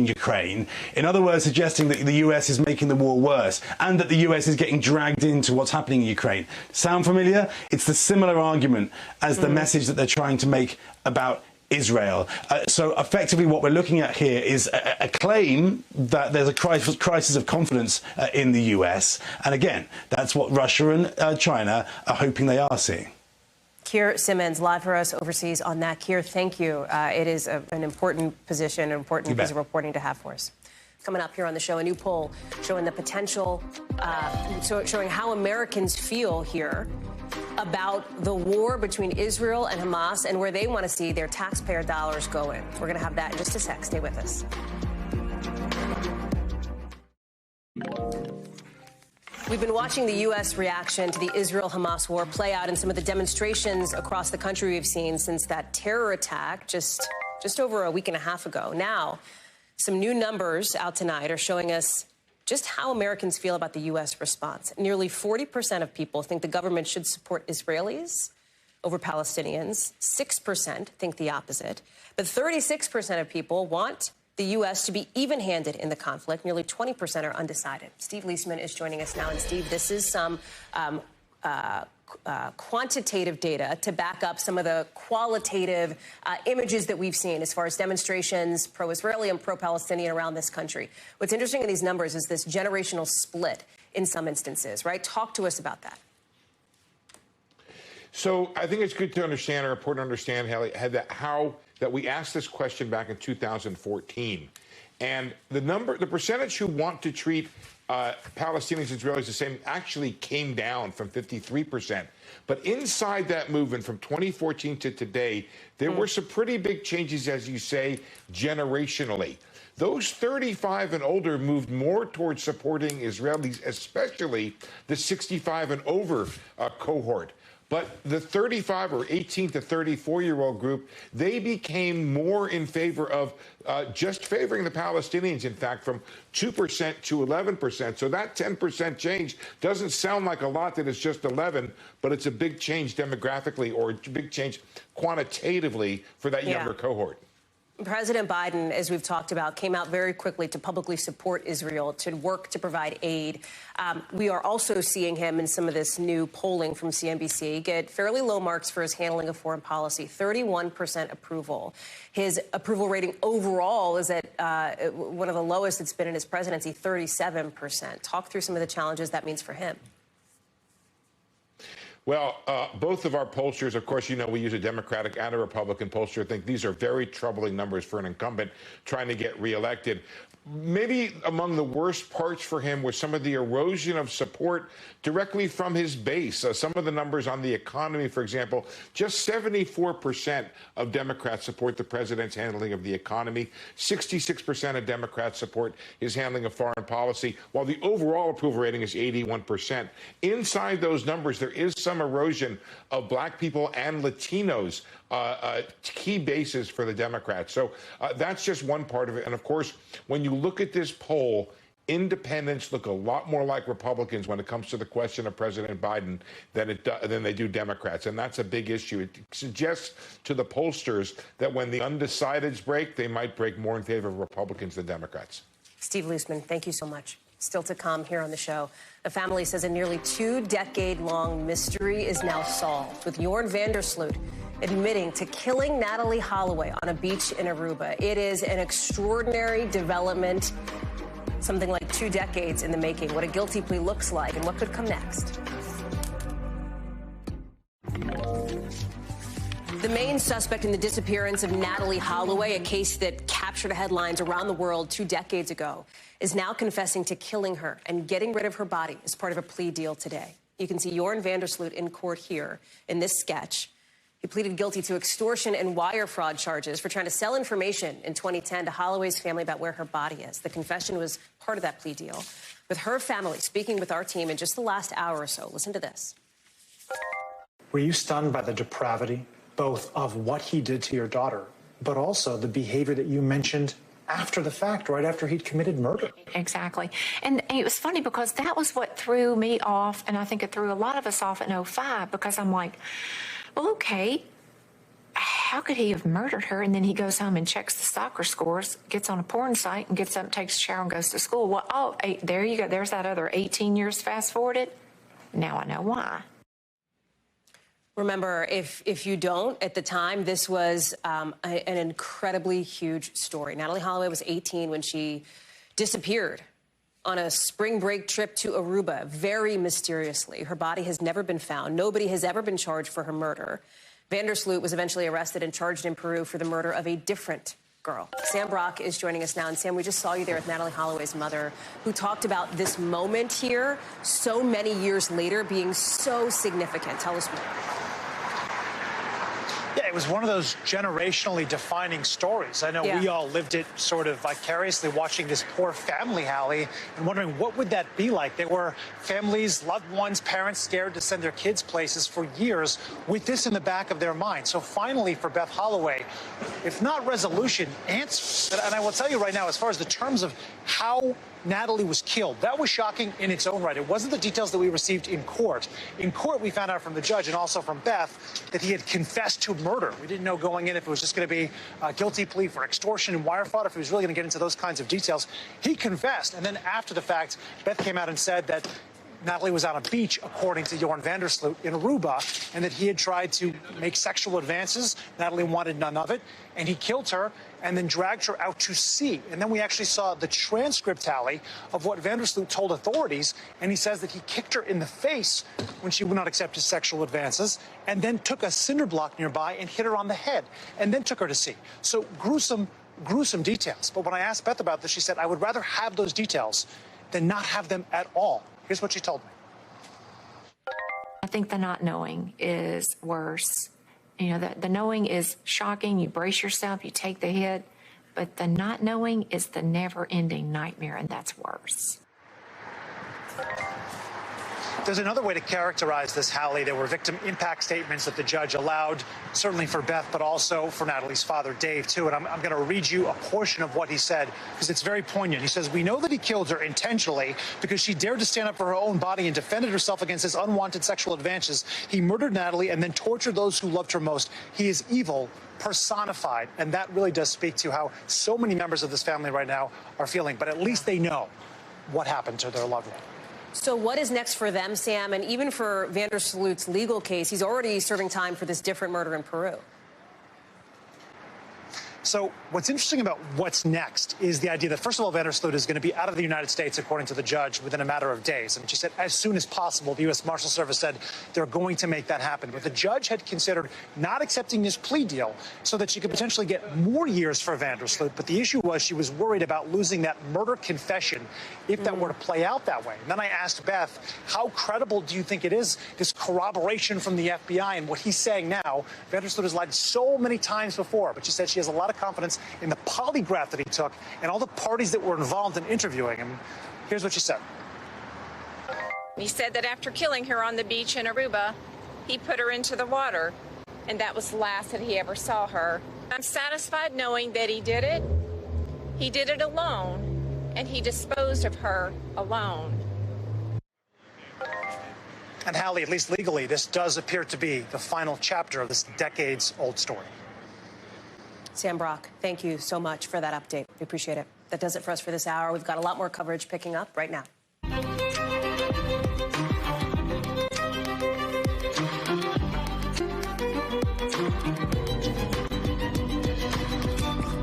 Ukraine. In other words, suggesting that the U.S. is making the war worse and that the U.S. is getting dragged into what's happening in Ukraine. Sound familiar? It's the similar argument as the message that they're trying to make about Israel. So effectively what we're looking at here is a claim that there's a crisis of confidence in the US. And again, that's what Russia and China are hoping they are seeing. Keir Simmons, live for us overseas on that. Keir, thank you. It is an important position, an important piece of reporting to have for us. Coming up here on the show, a new poll showing the potential, showing how Americans feel here about the war between Israel and Hamas and where they want to see their taxpayer dollars going. We're going to have that in just a sec. Stay with us. We've been watching the U.S. reaction to the Israel-Hamas war play out in some of the demonstrations across the country we've seen since that terror attack just over a week and a half ago. Now, some new numbers out tonight are showing us just how Americans feel about the U.S. response. Nearly 40% of people think the government should support Israelis over Palestinians. 6% think the opposite. But 36% of people want the U.S. to be even-handed in the conflict. Nearly 20% are undecided. Steve Leisman is joining us now. And, Steve, this is some quantitative data to back up some of the qualitative images that we've seen as far as demonstrations, pro-Israeli and pro-Palestinian around this country. What's interesting in these numbers is this generational split in some instances, right? Talk to us about that. So I think it's good to understand, or important to understand, Hallie, that we asked this question back in 2014. And the percentage who want to treat Palestinians and Israelis the same actually came down from 53%. But inside that movement from 2014 to today, there were some pretty big changes, as you say, generationally. Those 35 and older moved more towards supporting Israelis, especially the 65 and over cohort. But the 35 or 18 to 34-year-old group, they became more in favor of just favoring the Palestinians, in fact, from 2% to 11%. So that 10% change doesn't sound like a lot that it's just 11, but it's a big change demographically or a big change quantitatively for that younger cohort. President Biden, as we've talked about, came out very quickly to publicly support Israel, to work to provide aid. We are also seeing him in some of this new polling from CNBC get fairly low marks for his handling of foreign policy, 31% approval. His approval rating overall is at one of the lowest it's been in his presidency, 37%. Talk through some of the challenges that means for him. Well, both of our pollsters, of course, you know, we use a Democratic and a Republican pollster. I think these are very troubling numbers for an incumbent trying to get reelected. Maybe among the worst parts for him was some of the erosion of support directly from his base. Some of the numbers on the economy, for example, just 74% of Democrats support the president's handling of the economy. 66% of Democrats support his handling of foreign policy, while the overall approval rating is 81%. Inside those numbers, there is some erosion of black people and Latinos, key bases for the Democrats. So that's just one part of it. And of course, when you look at this poll, independents look a lot more like Republicans when it comes to the question of President Biden than they do Democrats. And that's a big issue. It suggests to the pollsters that when the undecideds break, they might break more in favor of Republicans than Democrats. Steve Leisman, thank you so much. Still to come here on the show. The family says a nearly 2-decade-long mystery is now solved, with Jorn van der Sloot admitting to killing Natalie Holloway on a beach in Aruba. It is an extraordinary development, something like 2 decades in the making. What a guilty plea looks like and what could come next. The main suspect in the disappearance of Natalie Holloway, a case that captured headlines around the world 2 decades ago, is now confessing to killing her and getting rid of her body as part of a plea deal today. You can see Jorn van der Sloot in court here in this sketch. He pleaded guilty to extortion and wire fraud charges for trying to sell information in 2010 to Holloway's family about where her body is. The confession was part of that plea deal. With her family speaking with our team in just the last hour or so. Listen to this. Were you stunned by the depravity, both of what he did to your daughter, but also the behavior that you mentioned after the fact, right after he'd committed murder? Exactly. And it was funny because that was what threw me off, and I think it threw a lot of us off in 2005, because I'm like, well, okay, how could he have murdered her? And then he goes home and checks the soccer scores, gets on a porn site, and gets up, takes a shower, and goes to school. Well, oh, there you go. There's that other 18 years fast forwarded. Now I know why. Remember, if you don't, at the time, this was an incredibly huge story. Natalie Holloway was 18 when she disappeared on a spring break trip to Aruba, very mysteriously. Her body has never been found. Nobody has ever been charged for her murder. Van der Sloot was eventually arrested and charged in Peru for the murder of a different girl. Sam Brock is joining us now. And Sam, we just saw you there with Natalie Holloway's mother, who talked about this moment here so many years later being so significant. Tell us more. Yeah, it was one of those generationally defining stories. I know we all lived it sort of vicariously, watching this poor family, Hallie, and wondering what would that be like. There were families, loved ones, parents scared to send their kids places for years with this in the back of their mind. So finally, for Beth Holloway, if not resolution, answers. And I will tell you right now, as far as the terms of how Natalie was killed, that was shocking in its own right. It wasn't the details that we received in court. In court, we found out from the judge and also from Beth that he had confessed to murder. We didn't know going in if it was just going to be a guilty plea for extortion and wire fraud, if he was really going to get into those kinds of details. He confessed, and then after the fact, Beth came out and said that Natalie was on a beach, according to Jorn van der Sloot, in Aruba, and that he had tried to make sexual advances. Natalie wanted none of it, and he killed her and then dragged her out to sea. And then we actually saw the transcript, Hallie, of what van der Sloot told authorities, and he says that he kicked her in the face when she would not accept his sexual advances, and then took a cinder block nearby and hit her on the head, and then took her to sea. So gruesome gruesome details. But when I asked Beth about this, she said, I would rather have those details than not have them at all. Here's what she told me. I think the not knowing is worse. You know, the knowing is shocking. You brace yourself, you take the hit. But the not knowing is the never-ending nightmare, and that's worse. There's another way to characterize this, Hallie. There were victim impact statements that the judge allowed, certainly for Beth, but also for Natalie's father, Dave, too. And I'm going to read you a portion of what he said, because it's very poignant. He says, we know that he killed her intentionally because she dared to stand up for her own body and defended herself against his unwanted sexual advances. He murdered Natalie and then tortured those who loved her most. He is evil personified. And that really does speak to how so many members of this family right now are feeling. But at least they know what happened to their loved one. So what is next for them, Sam? And even for Vandersloot's legal case, he's already serving time for this different murder in Peru. So what's interesting about what's next is the idea that, first of all, Vandersloot is going to be out of the United States, according to the judge, within a matter of days. And she said as soon as possible. The U.S. Marshal Service said they're going to make that happen. But the judge had considered not accepting his plea deal so that she could potentially get more years for Vandersloot. But the issue was she was worried about losing that murder confession if that were to play out that way. And then I asked Beth, how credible do you think it is, this corroboration from the FBI? And what he's saying now, Vandersloot has lied so many times before, but she said she has a lot of confidence in the polygraph that he took and all the parties that were involved in interviewing him. Here's what she said. He said that after killing her on the beach in Aruba, he put her into the water, and that was the last that he ever saw her. I'm satisfied knowing that he did it. He did it alone, and he disposed of her alone. And Hallie, at least legally, this does appear to be the final chapter of this decades-old story. Sam Brock, thank you so much for that update. We appreciate it. That does it for us for this hour. We've got a lot more coverage picking up right now.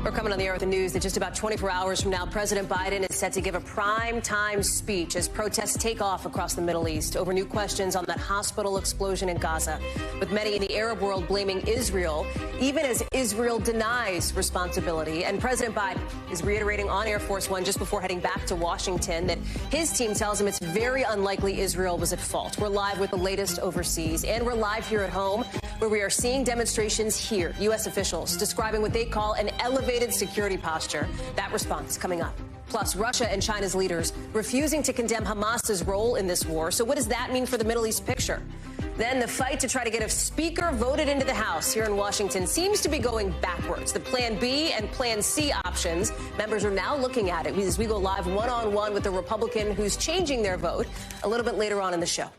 We're coming on the air with the news that just about 24 hours from now, President Biden is set to give a prime-time speech as protests take off across the Middle East over new questions on that hospital explosion in Gaza, with many in the Arab world blaming Israel, even as Israel denies responsibility. And President Biden is reiterating on Air Force One just before heading back to Washington that his team tells him it's very unlikely Israel was at fault. We're live with the latest overseas, and we're live here at home, where we are seeing demonstrations here. U.S. officials describing what they call an elevated security posture. That response coming up. Plus, Russia and China's leaders refusing to condemn Hamas's role in this war. So what does that mean for the Middle East picture? Then the fight to try to get a speaker voted into the House here in Washington seems to be going backwards. The Plan B and Plan C options, members are now looking at it as we go live one-on-one with the Republican who's changing their vote a little bit later on in the show.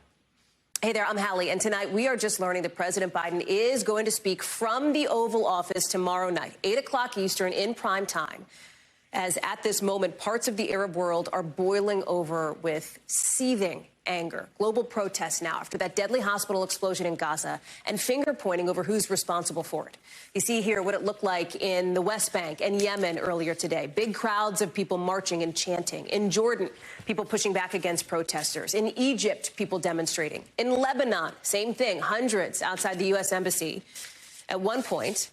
Hey there, I'm Hallie, and tonight we are just learning that President Biden is going to speak from the Oval Office tomorrow night, 8 o'clock Eastern in prime time, as at this moment parts of the Arab world are boiling over with seething anger. Global protests now after that deadly hospital explosion in Gaza and finger-pointing over who's responsible for it. You see here what it looked like in the West Bank and Yemen earlier today. Big crowds of people marching and chanting. In Jordan, people pushing back against protesters. In Egypt, people demonstrating. In Lebanon, same thing, hundreds outside the U.S. Embassy. At one point,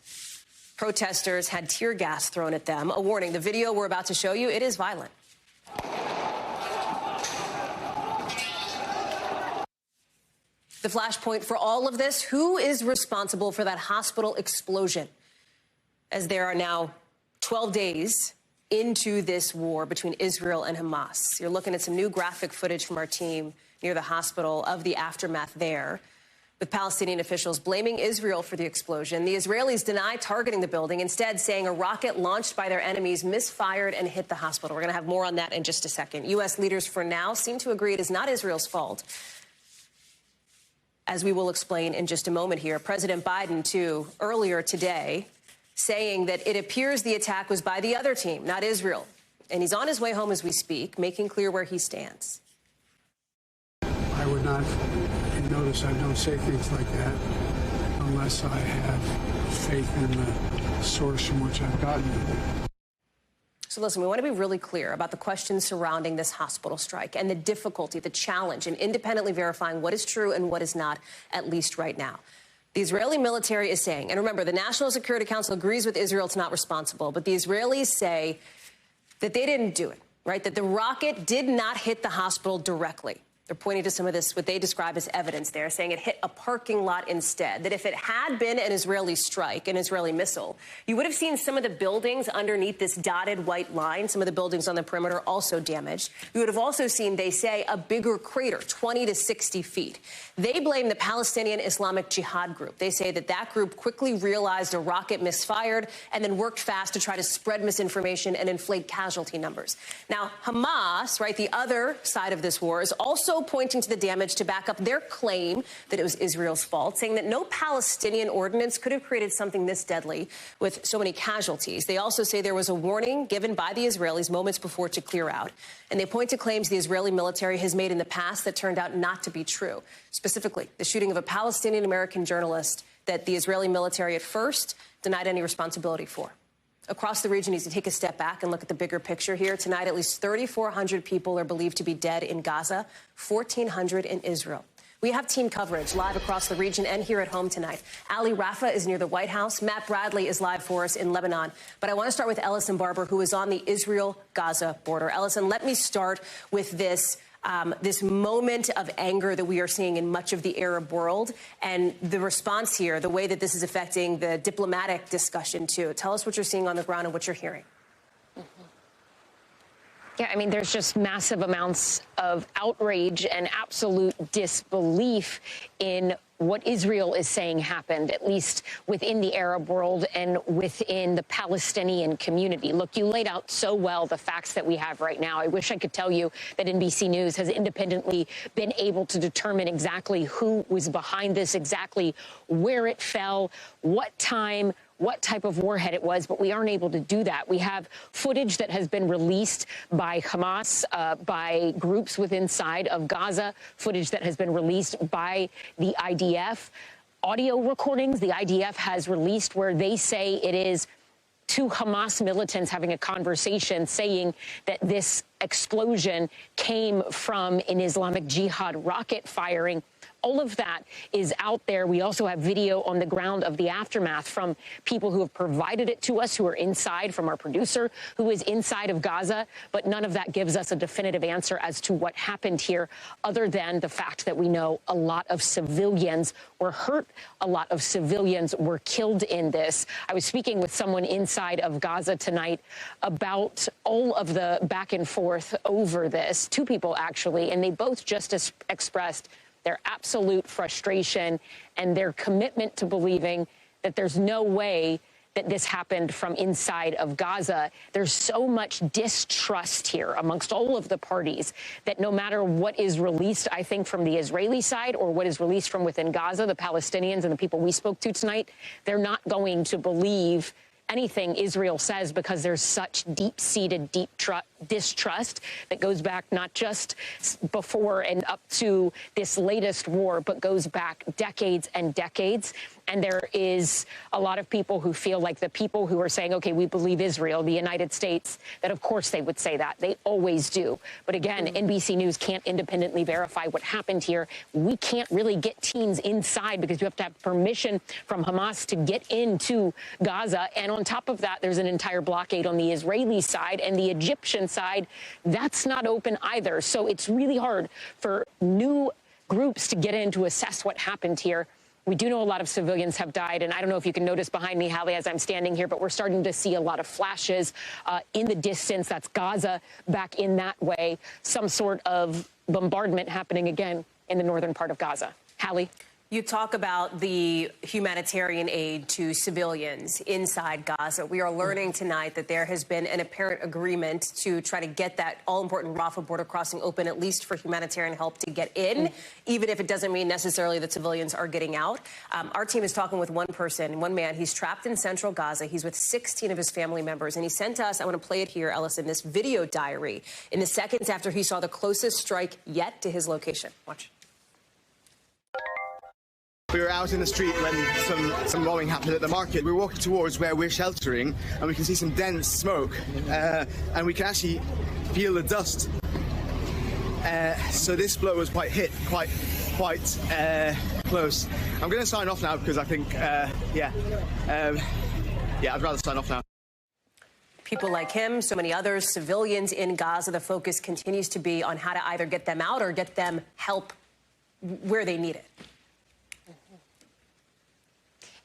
protesters had tear gas thrown at them. A warning, the video we're about to show you, it is violent. The flashpoint for all of this, who is responsible for that hospital explosion? As there are now 12 days into this war between Israel and Hamas. You're looking at some new graphic footage from our team near the hospital of the aftermath there, with Palestinian officials blaming Israel for the explosion. The Israelis deny targeting the building, instead saying a rocket launched by their enemies misfired and hit the hospital. We're going to have more on that in just a second. U.S. leaders for now seem to agree it is not Israel's fault, as we will explain in just a moment here. President Biden, too, earlier today, saying that it appears the attack was by the other team, not Israel. And he's on his way home as we speak, making clear where he stands. I would not, you notice I don't say things like that unless I have faith in the source from which I've gotten it. So listen, we want to be really clear about the questions surrounding this hospital strike and the difficulty, the challenge in independently verifying what is true and what is not, at least right now. The Israeli military is saying, and remember, the National Security Council agrees with Israel it's not responsible, but the Israelis say that they didn't do it, right? That the rocket did not hit the hospital directly. They're pointing to some of this, what they describe as evidence there, saying it hit a parking lot instead. That if it had been an Israeli strike, an Israeli missile, you would have seen some of the buildings underneath this dotted white line, some of the buildings on the perimeter also damaged. You would have also seen, they say, a bigger crater, 20 to 60 feet. They blame the Palestinian Islamic Jihad group. They say that that group quickly realized a rocket misfired and then worked fast to try to spread misinformation and inflate casualty numbers. Now, Hamas, right, the other side of this war, is also pointing to the damage to back up their claim that it was Israel's fault, saying that no Palestinian ordinance could have created something this deadly with so many casualties. They also say there was a warning given by the Israelis moments before to clear out. And they point to claims the Israeli military has made in the past that turned out not to be true. Specifically, the shooting of a Palestinian-American journalist that the Israeli military at first denied any responsibility for. Across the region needs to take a step back and look at the bigger picture here. Tonight, at least 3,400 people are believed to be dead in Gaza, 1,400 in Israel. We have team coverage live across the region and here at home tonight. Ali Rafa is near the White House. Matt Bradley is live for us in Lebanon. But I want to start with Ellison Barber, who is on the Israel-Gaza border. Ellison, let me start with this. This moment of anger that we are seeing in much of the Arab world and the response here, the way that this is affecting the diplomatic discussion, too. Tell us what you're seeing on the ground and what you're hearing. Yeah, I mean, there's just massive amounts of outrage and absolute disbelief in what Israel is saying happened, at least within the Arab world and within the Palestinian community. Look, you laid out so well the facts that we have right now. I wish I could tell you that NBC News has independently been able to determine exactly who was behind this, exactly where it fell, what time, what type of warhead it was, but we aren't able to do that. We have footage that has been released by Hamas, by groups within inside of Gaza, footage that has been released by the IDF, audio recordings the IDF has released where they say it is two Hamas militants having a conversation saying that this explosion came from an Islamic Jihad rocket firing. All of that is out there. We also have video on the ground of the aftermath from people who have provided it to us, who are inside, from our producer, who is inside of Gaza. But none of that gives us a definitive answer as to what happened here, other than the fact that we know a lot of civilians were hurt. A lot of civilians were killed in this. I was speaking with someone inside of Gaza tonight about all of the back and forth over this, two people actually, and they both just expressed their absolute frustration and their commitment to believing that there's no way that this happened from inside of Gaza. There's so much distrust here amongst all of the parties that no matter what is released, I think, from the Israeli side or what is released from within Gaza, the Palestinians and the people we spoke to tonight, they're not going to believe anything Israel says because there's such deep-seated, distrust that goes back not just before and up to this latest war, but goes back decades and decades. And there is a lot of people who feel like the people who are saying, OK, we believe Israel, the United States, that of course they would say that. They always do. But again, NBC News can't independently verify what happened here. We can't really get teams inside because you have to have permission from Hamas to get into Gaza. And on top of that, there's an entire blockade on the Israeli side and the Egyptian side. That's not open either. So it's really hard for new groups to get in to assess what happened here. We do know a lot of civilians have died, and I don't know if you can notice behind me, Hallie, as I'm standing here, but we're starting to see a lot of flashes in the distance. That's Gaza back in that way. Some sort of bombardment happening again in the northern part of Gaza. Hallie? You talk about the humanitarian aid to civilians inside Gaza. We are learning tonight that there has been an apparent agreement to try to get that all-important Rafah border crossing open, at least for humanitarian help to get in, even if it doesn't mean necessarily that civilians are getting out. Our team is talking with one person, one man. He's trapped in central Gaza. He's with 16 of his family members, and he sent us, I want to play it here, Ellison, this video diary in the seconds after he saw the closest strike yet to his location. Watch. We were out in the street when some bombing happened at the market. We were walking towards where we're sheltering, and we can see some dense smoke, and we can actually feel the dust. So this blow was quite close. I'm going to sign off now because I think, I'd rather sign off now. People like him, so many others, civilians in Gaza, the focus continues to be on how to either get them out or get them help where they need it.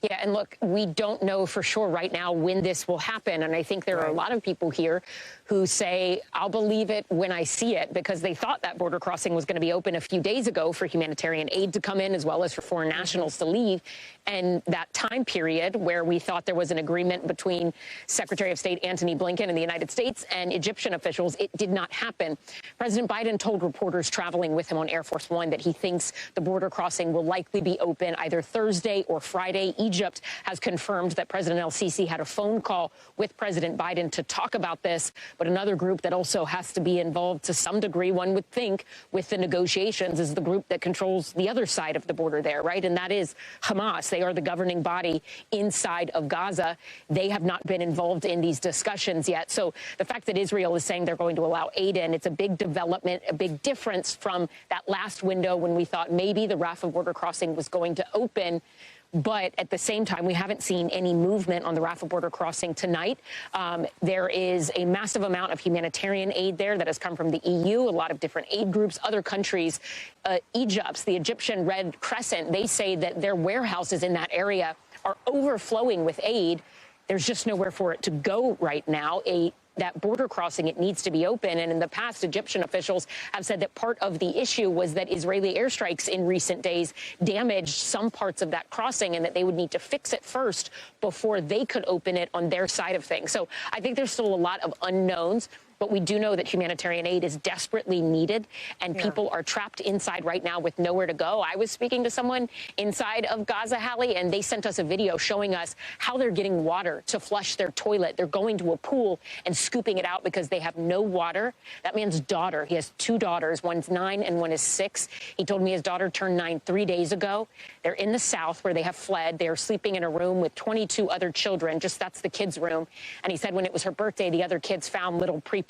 Yeah, and look, we don't know for sure right now when this will happen. And I think there are a lot of people here who say, I'll believe it when I see it, because they thought that border crossing was going to be open a few days ago for humanitarian aid to come in, as well as for foreign nationals to leave. And that time period where we thought there was an agreement between Secretary of State Antony Blinken in the United States and Egyptian officials, it did not happen. President Biden told reporters traveling with him on Air Force One that he thinks the border crossing will likely be open either Thursday or Friday. Egypt has confirmed that President el-Sisi had a phone call with President Biden to talk about this. But another group that also has to be involved to some degree, one would think, with the negotiations is the group that controls the other side of the border there, right? And that is Hamas. They are the governing body inside of Gaza. They have not been involved in these discussions yet. So the fact that Israel is saying they're going to allow aid in, it's a big development, a big difference from that last window when we thought maybe the Rafah border crossing was going to open. But at the same time, we haven't seen any movement on the Rafah border crossing tonight. There is a massive amount of humanitarian aid there that has come from the EU, a lot of different aid groups, other countries. Egypt, the Egyptian Red Crescent, they say that their warehouses in that area are overflowing with aid. There's just nowhere for it to go right now. That border crossing, it needs to be open. And in the past, Egyptian officials have said that part of the issue was that Israeli airstrikes in recent days damaged some parts of that crossing, and that they would need to fix it first before they could open it on their side of things. So I think there's still a lot of unknowns. But we do know that humanitarian aid is desperately needed, and people are trapped inside right now with nowhere to go. I was speaking to someone inside of Gaza, Hallie, and they sent us a video showing us how they're getting water to flush their toilet. They're going to a pool and scooping it out because they have no water. That man's daughter, he has two daughters. One's 9 and one is 6. He told me his daughter turned 9 3 days ago. They're in the south where they have fled. They are sleeping in a room with 22 other children. Just that's the kids' room. And he said when it was her birthday, the other kids found little prepackaged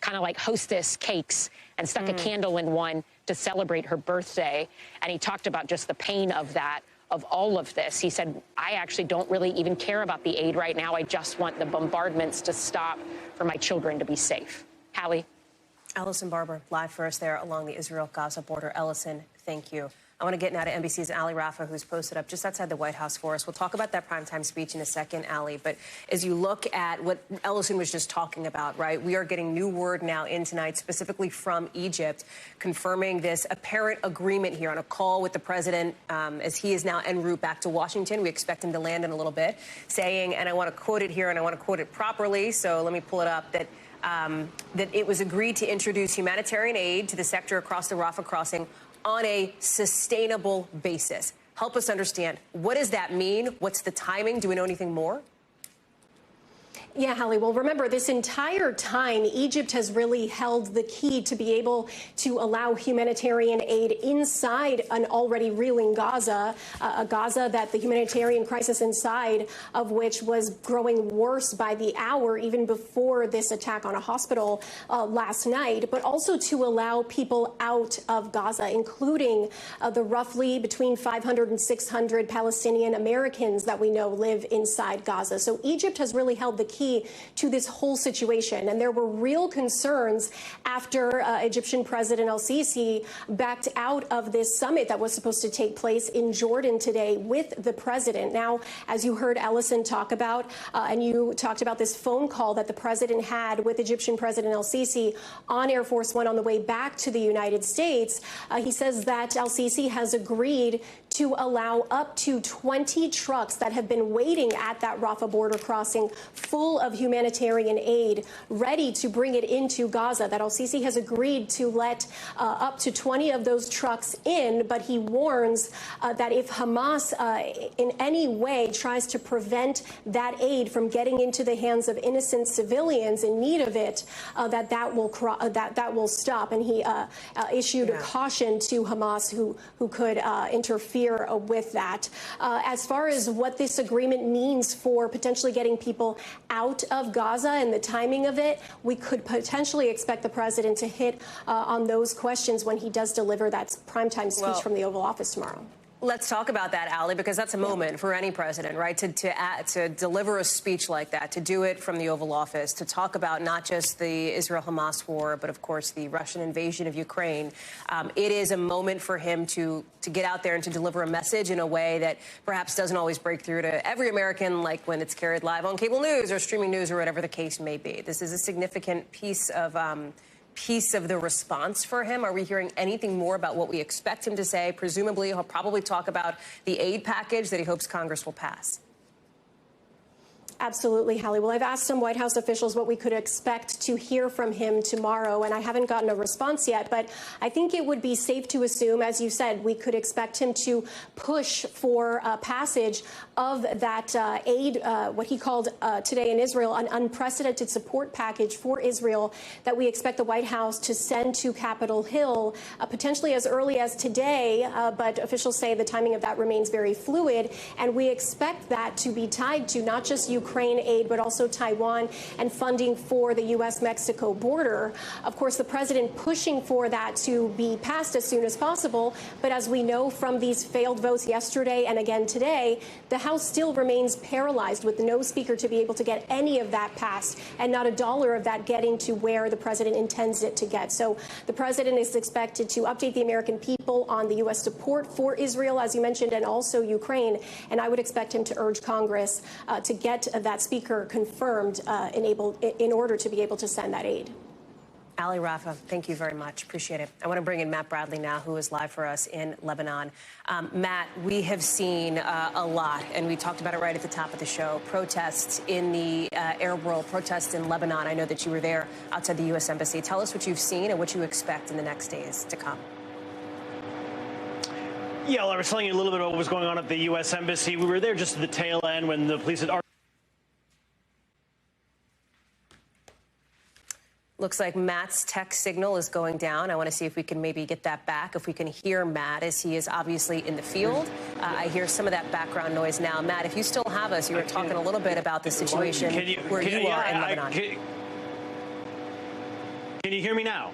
kind of like hostess cakes and stuck a candle in one to celebrate her birthday. And he talked about just the pain of that, of all of this. He said, I actually don't really even care about the aid right now. I just want the bombardments to stop for my children to be safe. Hallie. Allison Barber, live for us there along the Israel-Gaza border. Ellison, thank you. I want to get now to NBC's Ali Rafa, who's posted up just outside the White House for us. We'll talk about that primetime speech in a second, Ali. But as you look at what Ellison was just talking about, right, we are getting new word now in tonight, specifically from Egypt, confirming this apparent agreement here on a call with the president as he is now en route back to Washington. We expect him to land in a little bit, saying, and I want to quote it here, and I want to quote it properly, so let me pull it up, that it was agreed to introduce humanitarian aid to the sector across the Rafah crossing on a sustainable basis. Help us understand, what does that mean? What's the timing? Do we know anything more? Yeah, Hallie. Well, remember, this entire time, Egypt has really held the key to be able to allow humanitarian aid inside an already reeling Gaza, a Gaza that the humanitarian crisis inside of which was growing worse by the hour, even before this attack on a hospital last night, but also to allow people out of Gaza, including the roughly between 500 and 600 Palestinian Americans that we know live inside Gaza. So Egypt has really held the key to this whole situation. And there were real concerns after Egyptian President el-Sisi backed out of this summit that was supposed to take place in Jordan today with the president. Now, as you heard Ellison talk about, and you talked about this phone call that the president had with Egyptian President el-Sisi on Air Force One on the way back to the United States, he says that el-Sisi has agreed to allow up to 20 trucks that have been waiting at that Rafah border crossing full of humanitarian aid, ready to bring it into Gaza. That el-Sisi has agreed to let up to 20 of those trucks in, but he warns that if Hamas in any way tries to prevent that aid from getting into the hands of innocent civilians in need of it, that will stop. And he issued a caution to Hamas, who could interfere with that. As far as what this agreement means for potentially getting people out of Gaza and the timing of it, we could potentially expect the president to hit on those questions when he does deliver that primetime speech from the Oval Office tomorrow. Let's talk about that, Hallie, because that's a moment for any president, right? To deliver a speech like that, to do it from the Oval Office, to talk about not just the Israel-Hamas war, but of course the Russian invasion of Ukraine. It is a moment for him to get out there and to deliver a message in a way that perhaps doesn't always break through to every American, like when it's carried live on cable news or streaming news or whatever the case may be. This is a significant piece of the response for him. Are we hearing anything more about what we expect him to say? Presumably, he'll probably talk about the aid package that he hopes Congress will pass. Absolutely, Hallie. Well, I've asked some White House officials what we could expect to hear from him tomorrow, and I haven't gotten a response yet. But I think it would be safe to assume, as you said, we could expect him to push for passage of that aid, what he called today in Israel, an unprecedented support package for Israel that we expect the White House to send to Capitol Hill potentially as early as today. But officials say the timing of that remains very fluid, and we expect that to be tied to not just Ukraine aid, but also Taiwan and funding for the U.S.-Mexico border. Of course, the president pushing for that to be passed as soon as possible. But as we know from these failed votes yesterday and again today, the House still remains paralyzed with no speaker to be able to get any of that passed and not a dollar of that getting to where the president intends it to get. So the president is expected to update the American people on the U.S. support for Israel, as you mentioned, and also Ukraine. And I would expect him to urge Congress to get that speaker confirmed in order to be able to send that aid. Hallie, Rafa, thank you very much. Appreciate it. I want to bring in Matt Bradley now, who is live for us in Lebanon. Matt, we have seen a lot, and we talked about it right at the top of the show. Protests in the Arab world, protests in Lebanon. I know that you were there outside the U.S. Embassy. Tell us what you've seen and what you expect in the next days to come. Yeah, well, I was telling you a little bit about what was going on at the U.S. Embassy. We were there just at the tail end when the police had... Looks like Matt's tech signal is going down. I want to see if we can maybe get that back, if we can hear Matt, as he is obviously in the field. I hear some of that background noise now. Matt, if you still have us, you were talking a little bit about the situation where you are in Lebanon. Can you hear me now?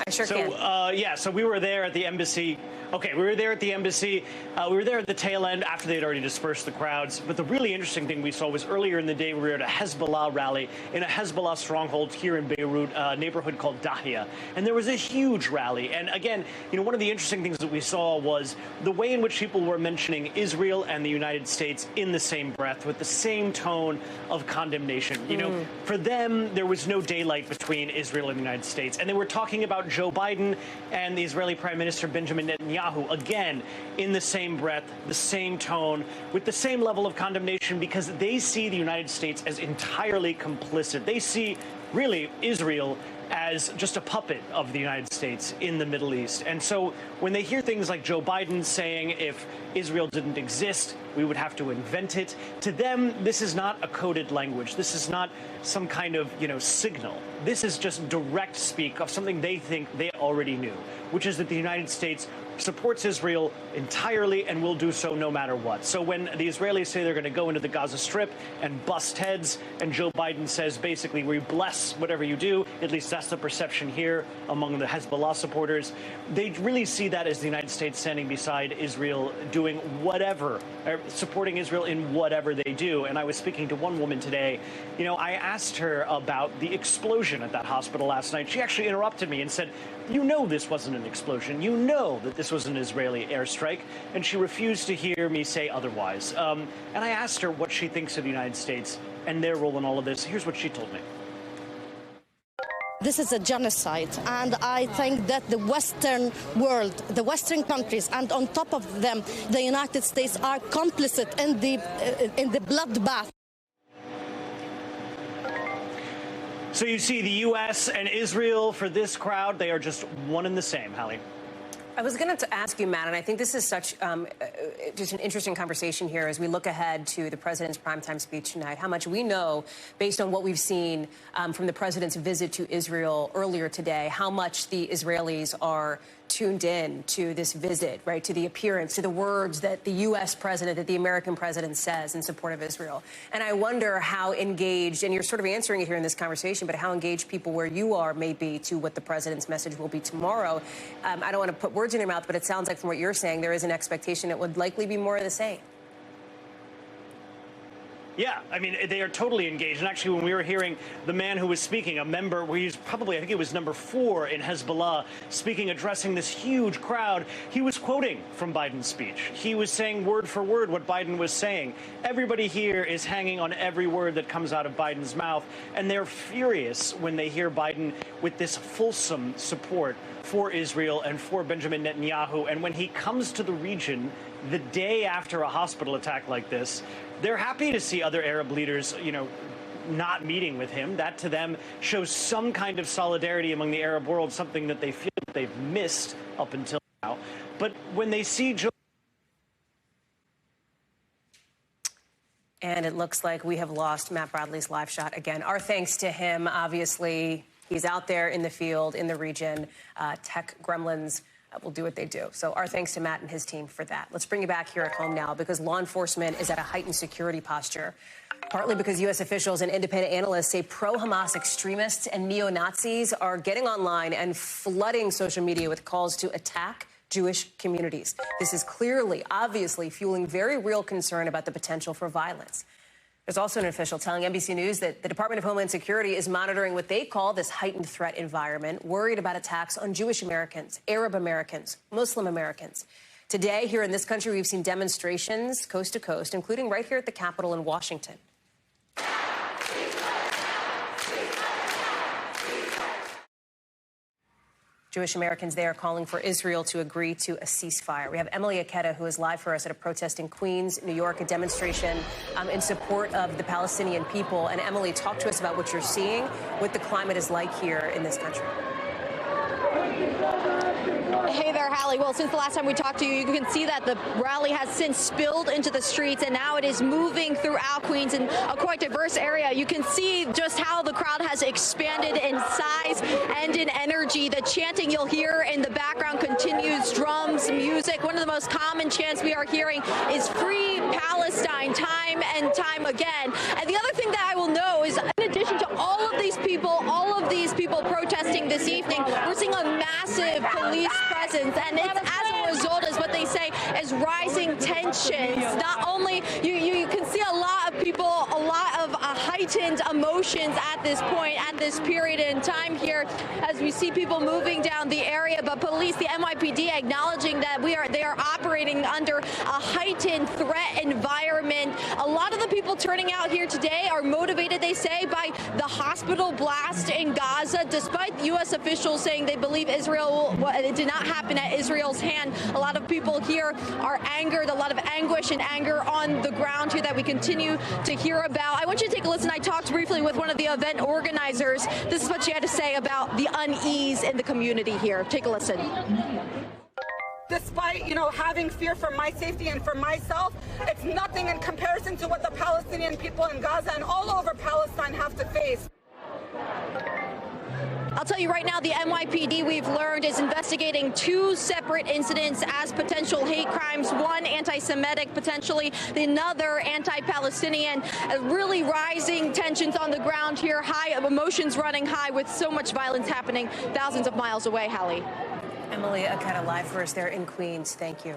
I sure can. So we were there at the embassy. Okay, we were there at the embassy. We were there at the tail end after they had already dispersed the crowds. But the really interesting thing we saw was earlier in the day, we were at a Hezbollah rally in a Hezbollah stronghold here in Beirut, a neighborhood called Dahia. And there was a huge rally. And again, one of the interesting things that we saw was the way in which people were mentioning Israel and the United States in the same breath, with the same tone of condemnation. For them, there was no daylight between Israel and the United States. And they were talking about Joe Biden and the Israeli Prime Minister Benjamin Netanyahu, again, in the same breath, the same tone, with the same level of condemnation, because they see the United States as entirely complicit. They see, really, Israel as just a puppet of the United States in the Middle East. And so when they hear things like Joe Biden saying if Israel didn't exist, we would have to invent it, to them, this is not a coded language. This is not some kind of, signal. This is just direct speak of something they think they already knew, which is that the United States supports Israel entirely and will do so no matter what. So when the Israelis say they're going to go into the Gaza Strip and bust heads, and Joe Biden says basically we bless whatever you do, at least that's the perception here among the Hezbollah supporters, they really see that as the United States standing beside Israel, doing whatever, supporting Israel in whatever they do. And I was speaking to one woman today. I asked her about the explosion at that hospital last night. She actually interrupted me and said, this wasn't an explosion. That this was an Israeli airstrike. And she refused to hear me say otherwise. And I asked her what she thinks of the United States and their role in all of this. Here's what she told me. This is a genocide, and I think that the Western world, the Western countries, and on top of them, the United States are complicit in the bloodbath. So you see the U.S. and Israel, for this crowd, they are just one and the same, Hallie. I was going to ask you, Matt, and I think this is such just an interesting conversation here as we look ahead to the president's primetime speech tonight, how much we know, based on what we've seen from the president's visit to Israel earlier today, how much the Israelis are tuned in to this visit, right, to the appearance, to the words that the U.S. president, that the American president says in support of Israel. And I wonder how engaged, and you're sort of answering it here in this conversation, but how engaged people where you are may be to what the president's message will be tomorrow. I don't want to put words in your mouth, but it sounds like from what you're saying, there is an expectation it would likely be more of the same. Yeah, I mean, they are totally engaged. And actually, when we were hearing the man who was speaking, a member, he's probably, I think it was number 4 in Hezbollah, speaking, addressing this huge crowd, he was quoting from Biden's speech. He was saying word for word what Biden was saying. Everybody here is hanging on every word that comes out of Biden's mouth. And they're furious when they hear Biden with this fulsome support for Israel and for Benjamin Netanyahu. And when he comes to the region the day after a hospital attack like this, they're happy to see other Arab leaders, not meeting with him. That to them shows some kind of solidarity among the Arab world, something that they feel that they've missed up until now. But when they see Joe... And it looks like we have lost Matt Bradley's live shot again. Our thanks to him. Obviously, he's out there in the field, in the region. Tech gremlins will do what they do. So our thanks to Matt and his team for that. Let's bring you back here at home now, because law enforcement is at a heightened security posture, partly because U.S. officials and independent analysts say pro-Hamas extremists and neo-Nazis are getting online and flooding social media with calls to attack Jewish communities. This is clearly, obviously, fueling very real concern about the potential for violence. There's also an official telling NBC News that the Department of Homeland Security is monitoring what they call this heightened threat environment, worried about attacks on Jewish Americans, Arab Americans, Muslim Americans. Today, here in this country, we've seen demonstrations coast to coast, including right here at the Capitol in Washington. Jewish Americans there calling for Israel to agree to a ceasefire. We have Emily Aketa, who is live for us at a protest in Queens, New York, a demonstration in support of the Palestinian people. And Emily, talk to us about what you're seeing, what the climate is like here in this country. Hey there, Hallie. Well, since the last time we talked to you, you can see that the rally has since spilled into the streets, and now it is moving throughout Queens in a quite diverse area. You can see just how the crowd has expanded in size and in energy. The chanting you'll hear in the background continues, drums, music. One of the most common chants we are hearing is "Free Palestine," time and time again. And the other thing that I will know is, in addition to all of these people protesting this evening, we're seeing a massive police presence, and it's as a result, as what they say, is rising tensions. Not only you can see a lot of people, a lot of heightened emotions at this point, at this period in time here, as we see people moving down the area, but police, the NYPD, acknowledging that they are operating under a heightened threat environment. A lot of the people turning out here today are motivated, they say, by the hospital blast in Gaza, despite U.S. officials saying they believe it did not happen at Israel's hand. A lot of people here are angered, a lot of anguish and anger on the ground here that we continue to hear about. I want you to take a listen. I talked briefly with one of the event organizers. This is what she had to say about the unease in the community here. Take a listen. Despite, having fear for my safety and for myself, it's nothing in comparison to what the Palestinian people in Gaza and all over Palestine have to face. I'll tell you right now, the NYPD, we've learned, is investigating 2 separate incidents as potential hate crimes, one anti-Semitic, potentially another anti-Palestinian. Really rising tensions on the ground here, high emotions running high with so much violence happening thousands of miles away, Hallie. Emily Aketa live for us there in Queens. Thank you.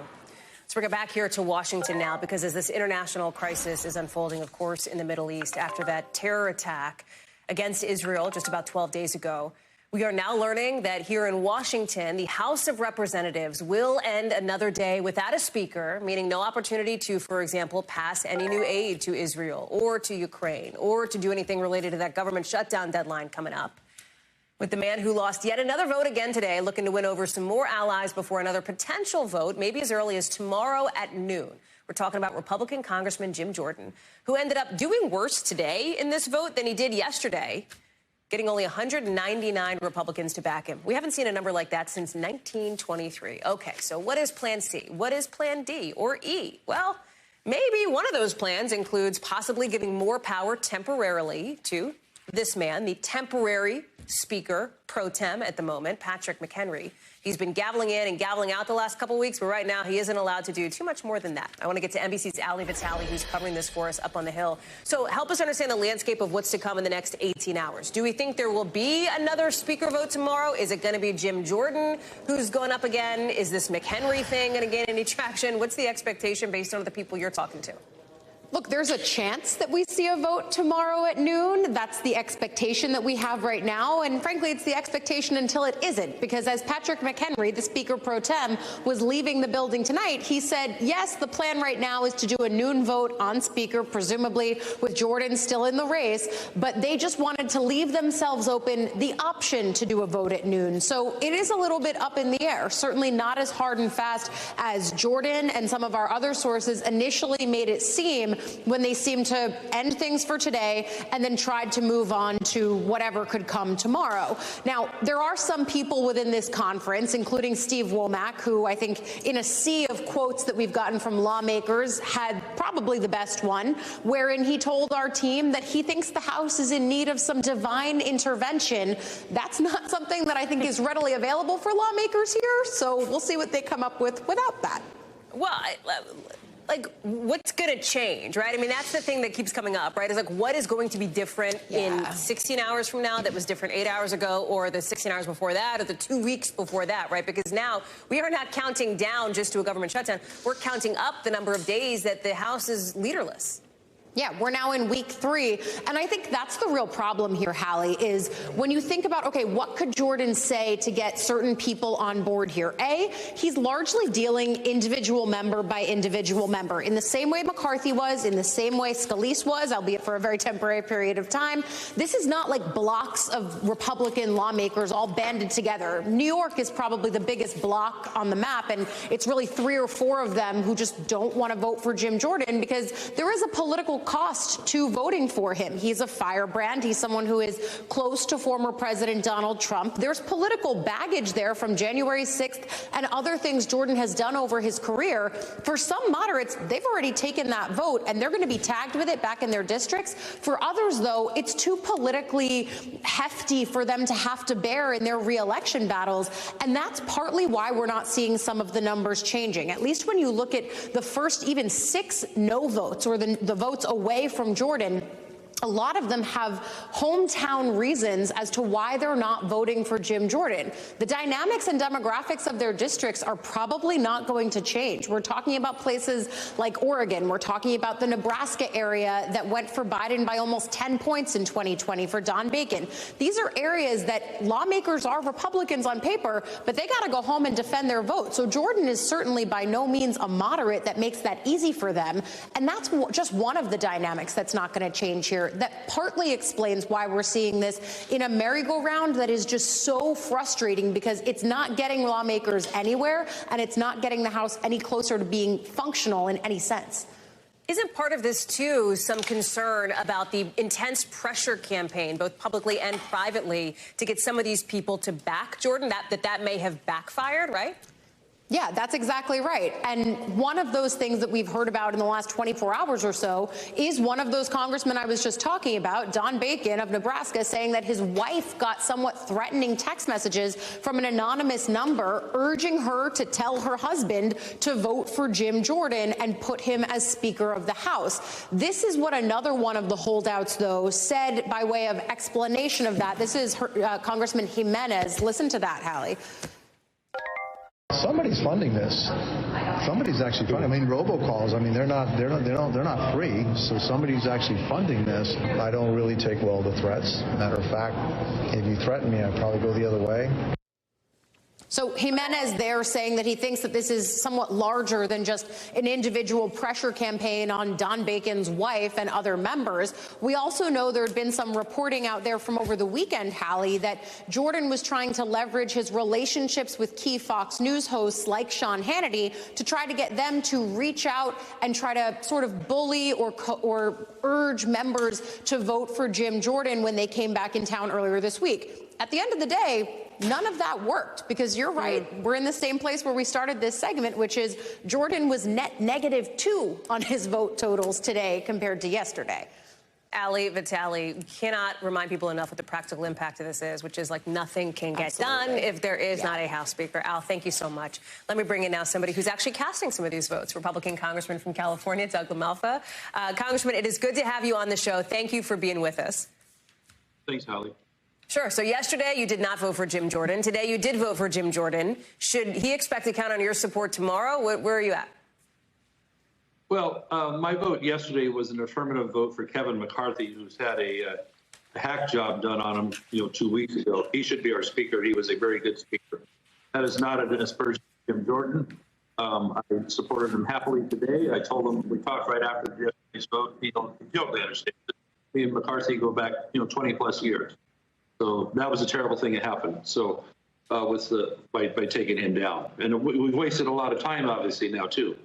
Let's bring it back here to Washington now, because as this international crisis is unfolding, of course, in the Middle East after that terror attack against Israel just about 12 days ago, we are now learning that here in Washington, the House of Representatives will end another day without a speaker, meaning no opportunity to, for example, pass any new aid to Israel or to Ukraine or to do anything related to that government shutdown deadline coming up. With the man who lost yet another vote again today, looking to win over some more allies before another potential vote, maybe as early as tomorrow at noon. We're talking about Republican Congressman Jim Jordan, who ended up doing worse today in this vote than he did yesterday, getting only 199 Republicans to back him. We haven't seen a number like that since 1923. Okay, so what is Plan C? What is Plan D or E? Well, maybe one of those plans includes possibly giving more power temporarily to this man, the temporary Speaker pro tem at the moment, Patrick McHenry. He's been gaveling in and gaveling out the last couple of weeks, but right now he isn't allowed to do too much more than that. I want to get to NBC's Hallie, who's covering this for us up on the Hill. So help us understand the landscape of what's to come in the next 18 hours. Do we think there will be another speaker vote tomorrow? Is it going to be Jim Jordan who's going up again? Is this McHenry thing going to gain any traction? What's the expectation based on the people you're talking to? Look, there's a chance that we see a vote tomorrow at noon. That's the expectation that we have right now. And frankly, it's the expectation until it isn't, because as Patrick McHenry, the Speaker pro tem, was leaving the building tonight, he said, yes, the plan right now is to do a noon vote on Speaker, presumably with Jordan still in the race. But they just wanted to leave themselves open the option to do a vote at noon. So it is a little bit up in the air, certainly not as hard and fast as Jordan and some of our other sources initially made it seem, when they seemed to end things for today and then tried to move on to whatever could come tomorrow. Now, there are some people within this conference, including Steve Womack, who I think in a sea of quotes that we've gotten from lawmakers had probably the best one, wherein he told our team that he thinks the House is in need of some divine intervention. That's not something that I think is readily available for lawmakers here, so we'll see what they come up with without that. Well, like, what's going to change, right? I mean, that's the thing that keeps coming up, right? It's like, what is going to be different in 16 hours from now that was different 8 hours ago, or the 16 hours before that, or the 2 weeks before that, right? Because now we are not counting down just to a government shutdown. We're counting up the number of days that the House is leaderless. Yeah, we're now in week 3. And I think that's the real problem here, Hallie, is when you think about, okay, what could Jordan say to get certain people on board here? A, he's largely dealing individual member by individual member in the same way McCarthy was, in the same way Scalise was, albeit for a very temporary period of time. This is not like blocks of Republican lawmakers all banded together. New York is probably the biggest block on the map, and it's really 3 or 4 of them who just don't want to vote for Jim Jordan because there is a political cost to voting for him. He's a firebrand. He's someone who is close to former President Donald Trump. There's political baggage there from January 6th and other things Jordan has done over his career. For some moderates, they've already taken that vote, and they're going to be tagged with it back in their districts. For others, though, it's too politically hefty for them to have to bear in their re-election battles, and that's partly why we're not seeing some of the numbers changing. At least when you look at the first even 6 no votes, or the votes away from Jordan, a lot of them have hometown reasons as to why they're not voting for Jim Jordan. The dynamics and demographics of their districts are probably not going to change. We're talking about places like Oregon. We're talking about the Nebraska area that went for Biden by almost 10 points in 2020 for Don Bacon. These are areas that lawmakers are Republicans on paper, but they got to go home and defend their vote. So Jordan is certainly by no means a moderate that makes that easy for them. And that's just one of the dynamics that's not going to change here. That partly explains why we're seeing this in a merry-go-round that is just so frustrating, because it's not getting lawmakers anywhere, and it's not getting the House any closer to being functional in any sense. Isn't part of this, too, some concern about the intense pressure campaign, both publicly and privately, to get some of these people to back Jordan, that may have backfired, right? Yeah, that's exactly right. And one of those things that we've heard about in the last 24 hours or so is one of those congressmen I was just talking about, Don Bacon of Nebraska, saying that his wife got somewhat threatening text messages from an anonymous number urging her to tell her husband to vote for Jim Jordan and put him as Speaker of the House. This is what another one of the holdouts, though, said by way of explanation of that. This is Congressman Jimenez. Listen to that, Hallie. Somebody's funding this. Somebody's actually funding. I mean, robocalls. I mean, they're not free. So somebody's actually funding this. I don't really take well to threats. Matter of fact, if you threaten me, I'd probably go the other way. So Jimenez there saying that he thinks that this is somewhat larger than just an individual pressure campaign on Don Bacon's wife and other members. We also know there had been some reporting out there from over the weekend, Hallie, that Jordan was trying to leverage his relationships with key Fox News hosts like Sean Hannity to try to get them to reach out and try to sort of bully or urge members to vote for Jim Jordan when they came back in town earlier this week. At the end of the day, none of that worked, because you're right. We're in the same place where we started this segment, which is Jordan was net -2 on his vote totals today compared to yesterday. Hallie, Vitaly, cannot remind people enough what the practical impact of this is, which is like nothing can get done if there is not a House Speaker. Al, thank you so much. Let me bring in now somebody who's actually casting some of these votes, Republican Congressman from California, Doug LaMalfa. Congressman, it is good to have you on the show. Thank you for being with us. Thanks, Hallie. Sure. So yesterday you did not vote for Jim Jordan. Today you did vote for Jim Jordan. Should he expect to count on your support tomorrow? Where are you at? Well, my vote yesterday was an affirmative vote for Kevin McCarthy, who's had a hack job done on him, 2 weeks ago. He should be our speaker. He was a very good speaker. That is not an aspersion to Jim Jordan. I supported him happily today. I told him, we talked right after yesterday's vote. He totally understands it. Me and McCarthy go back, 20 plus years. So that was a terrible thing that happened. So by taking him down, and we've wasted a lot of time, obviously now too.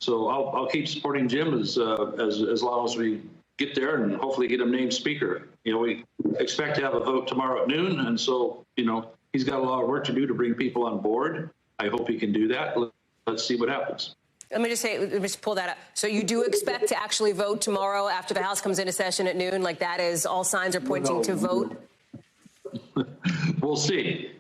So I'll keep supporting Jim as long as we get there and hopefully get him named speaker. We expect to have a vote tomorrow at noon, and so he's got a lot of work to do to bring people on board. I hope he can do that. Let's see what happens. Let me just pull that up. So you do expect to actually vote tomorrow after the House comes into session at noon? Like that is all signs are pointing to vote? We'll see.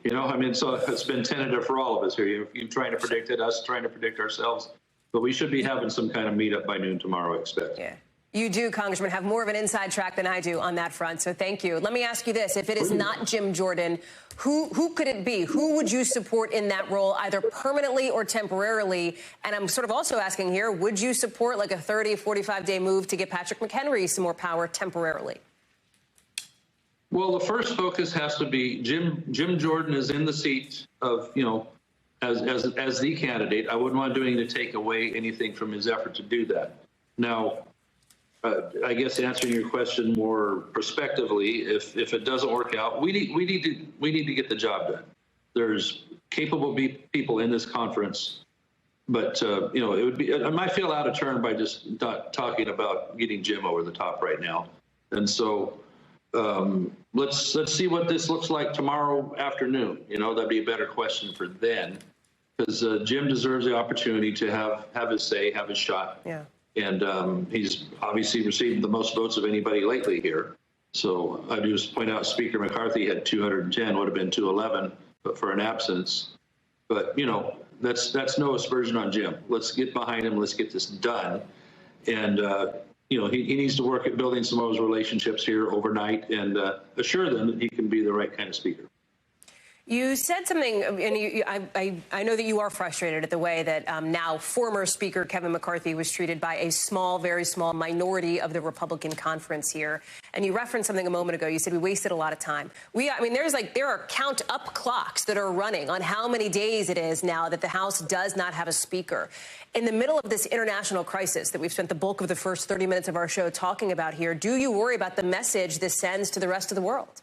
So it's been tentative for all of us here. You trying to predict it, us trying to predict ourselves. But we should be having some kind of meetup by noon tomorrow, I expect. Yeah. You do, Congressman, have more of an inside track than I do on that front. So thank you. Let me ask you this. If it is not Jim Jordan, who could it be? Who would you support in that role, either permanently or temporarily? And I'm sort of also asking here, would you support like a 30, 45-day move to get Patrick McHenry some more power temporarily? Well, the first focus has to be Jim Jordan is in the seat of, as the candidate. I wouldn't want to do anything to take away anything from his effort to do that. Now, I guess answering your question more prospectively, if it doesn't work out, we need to get the job done. There's capable people in this conference, but it might feel out of turn by just not talking about getting Jim over the top right now. And so let's see what this looks like tomorrow afternoon. That'd be a better question for then, because Jim deserves the opportunity to have his say, have his shot. Yeah. And he's obviously received the most votes of anybody lately here. So I do just point out Speaker McCarthy had 210, would have been 211, but for an absence. But that's no aspersion on Jim. Let's get behind him. Let's get this done. And he needs to work at building some of those relationships here overnight and assure them that he can be the right kind of speaker. You said something, and I know that you are frustrated at the way that now former Speaker Kevin McCarthy was treated by a very small minority of the Republican conference here. And you referenced something a moment ago. You said we wasted a lot of time. There are count up clocks that are running on how many days it is now that the House does not have a speaker. In the middle of this international crisis that we've spent the bulk of the first 30 minutes of our show talking about here, do you worry about the message this sends to the rest of the world?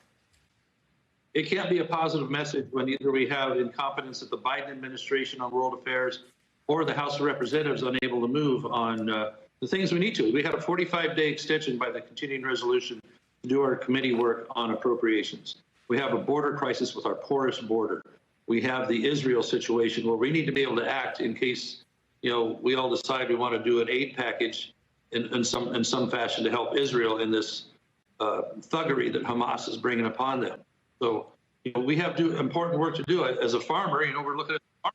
It can't be a positive message when either we have incompetence at the Biden administration on world affairs or the House of Representatives unable to move on the things we need to. We had a 45-day extension by the continuing resolution to do our committee work on appropriations. We have a border crisis with our porous border. We have the Israel situation where we need to be able to act in case, we all decide we want to do an aid package in some fashion to help Israel in this thuggery that Hamas is bringing upon them. So, we have important work to do. As a farmer, we're looking at the farm.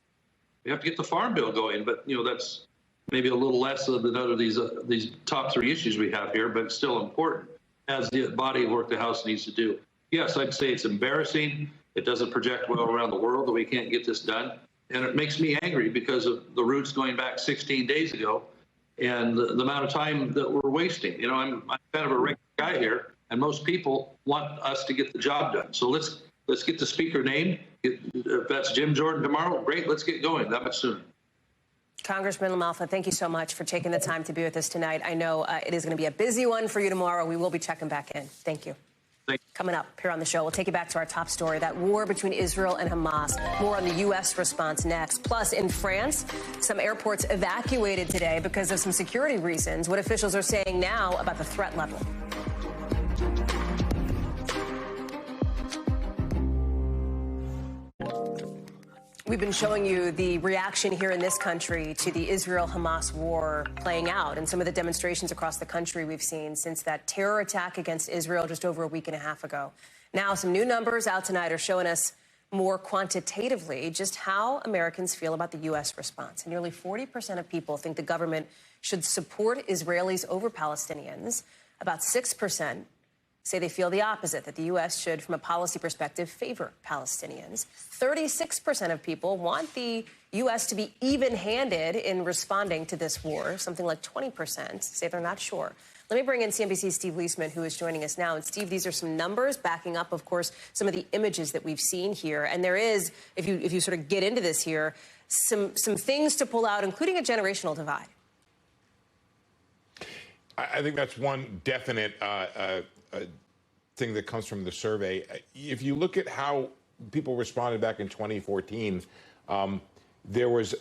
We have to get the farm bill going, but, that's maybe a little less than other these top three issues we have here, but it's still important as the body of work the House needs to do. Yes, I'd say it's embarrassing. It doesn't project well around the world that we can't get this done. And it makes me angry because of the roots going back 16 days ago and the amount of time that we're wasting. I'm kind of a regular guy here. And most people want us to get the job done. So let's get the speaker named. If that's Jim Jordan tomorrow, great. Let's get going that much sooner. Congressman LaMalfa, thank you so much for taking the time to be with us tonight. I know it is going to be a busy one for you tomorrow. We will be checking back in. Thank you. Coming up here on the show, we'll take you back to our top story, that war between Israel and Hamas. More on the U.S. response next. Plus, in France, some airports evacuated today because of some security reasons. What officials are saying now about the threat level. We've been showing you the reaction here in this country to the Israel-Hamas war playing out and some of the demonstrations across the country we've seen since that terror attack against Israel just over a week and a half ago. Now, some new numbers out tonight are showing us more quantitatively just how Americans feel about the U.S. response. And nearly 40% of people think the government should support Israelis over Palestinians. About 6% say they feel the opposite, that the U.S. should, from a policy perspective, favor Palestinians. 36% of people want the U.S. to be even-handed in responding to this war. Something like 20% say they're not sure. Let me bring in CNBC's Steve Leisman, who is joining us now. And, Steve, these are some numbers backing up, of course, some of the images that we've seen here. And there is, if you sort of get into this here, some things to pull out, including a generational divide. I think that's one definite thing that comes from the survey. If you look at how people responded back in 2014, there's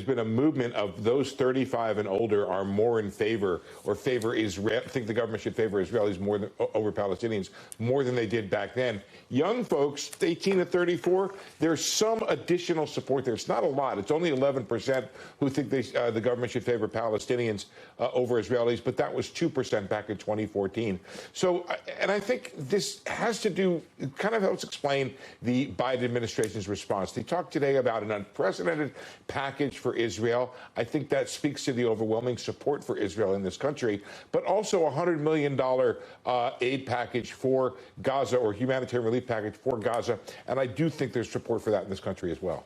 been a movement of those 35 and older are more in favor or favor Israel, think the government should favor Israelis more than over Palestinians, more than they did back then. Young folks, 18 to 34, there's some additional support there. It's not a lot. It's only 11% who think the government should favor Palestinians over Israelis, but that was 2% back in 2014. So, and I think this has to do, it kind of helps explain the Biden administration's response. They talked today about an unprecedented package for Israel. I think that speaks to the overwhelming support for Israel in this country, but also a $100 million aid package for Gaza, or humanitarian relief package for Gaza. And I do think there's support for that in this country as well.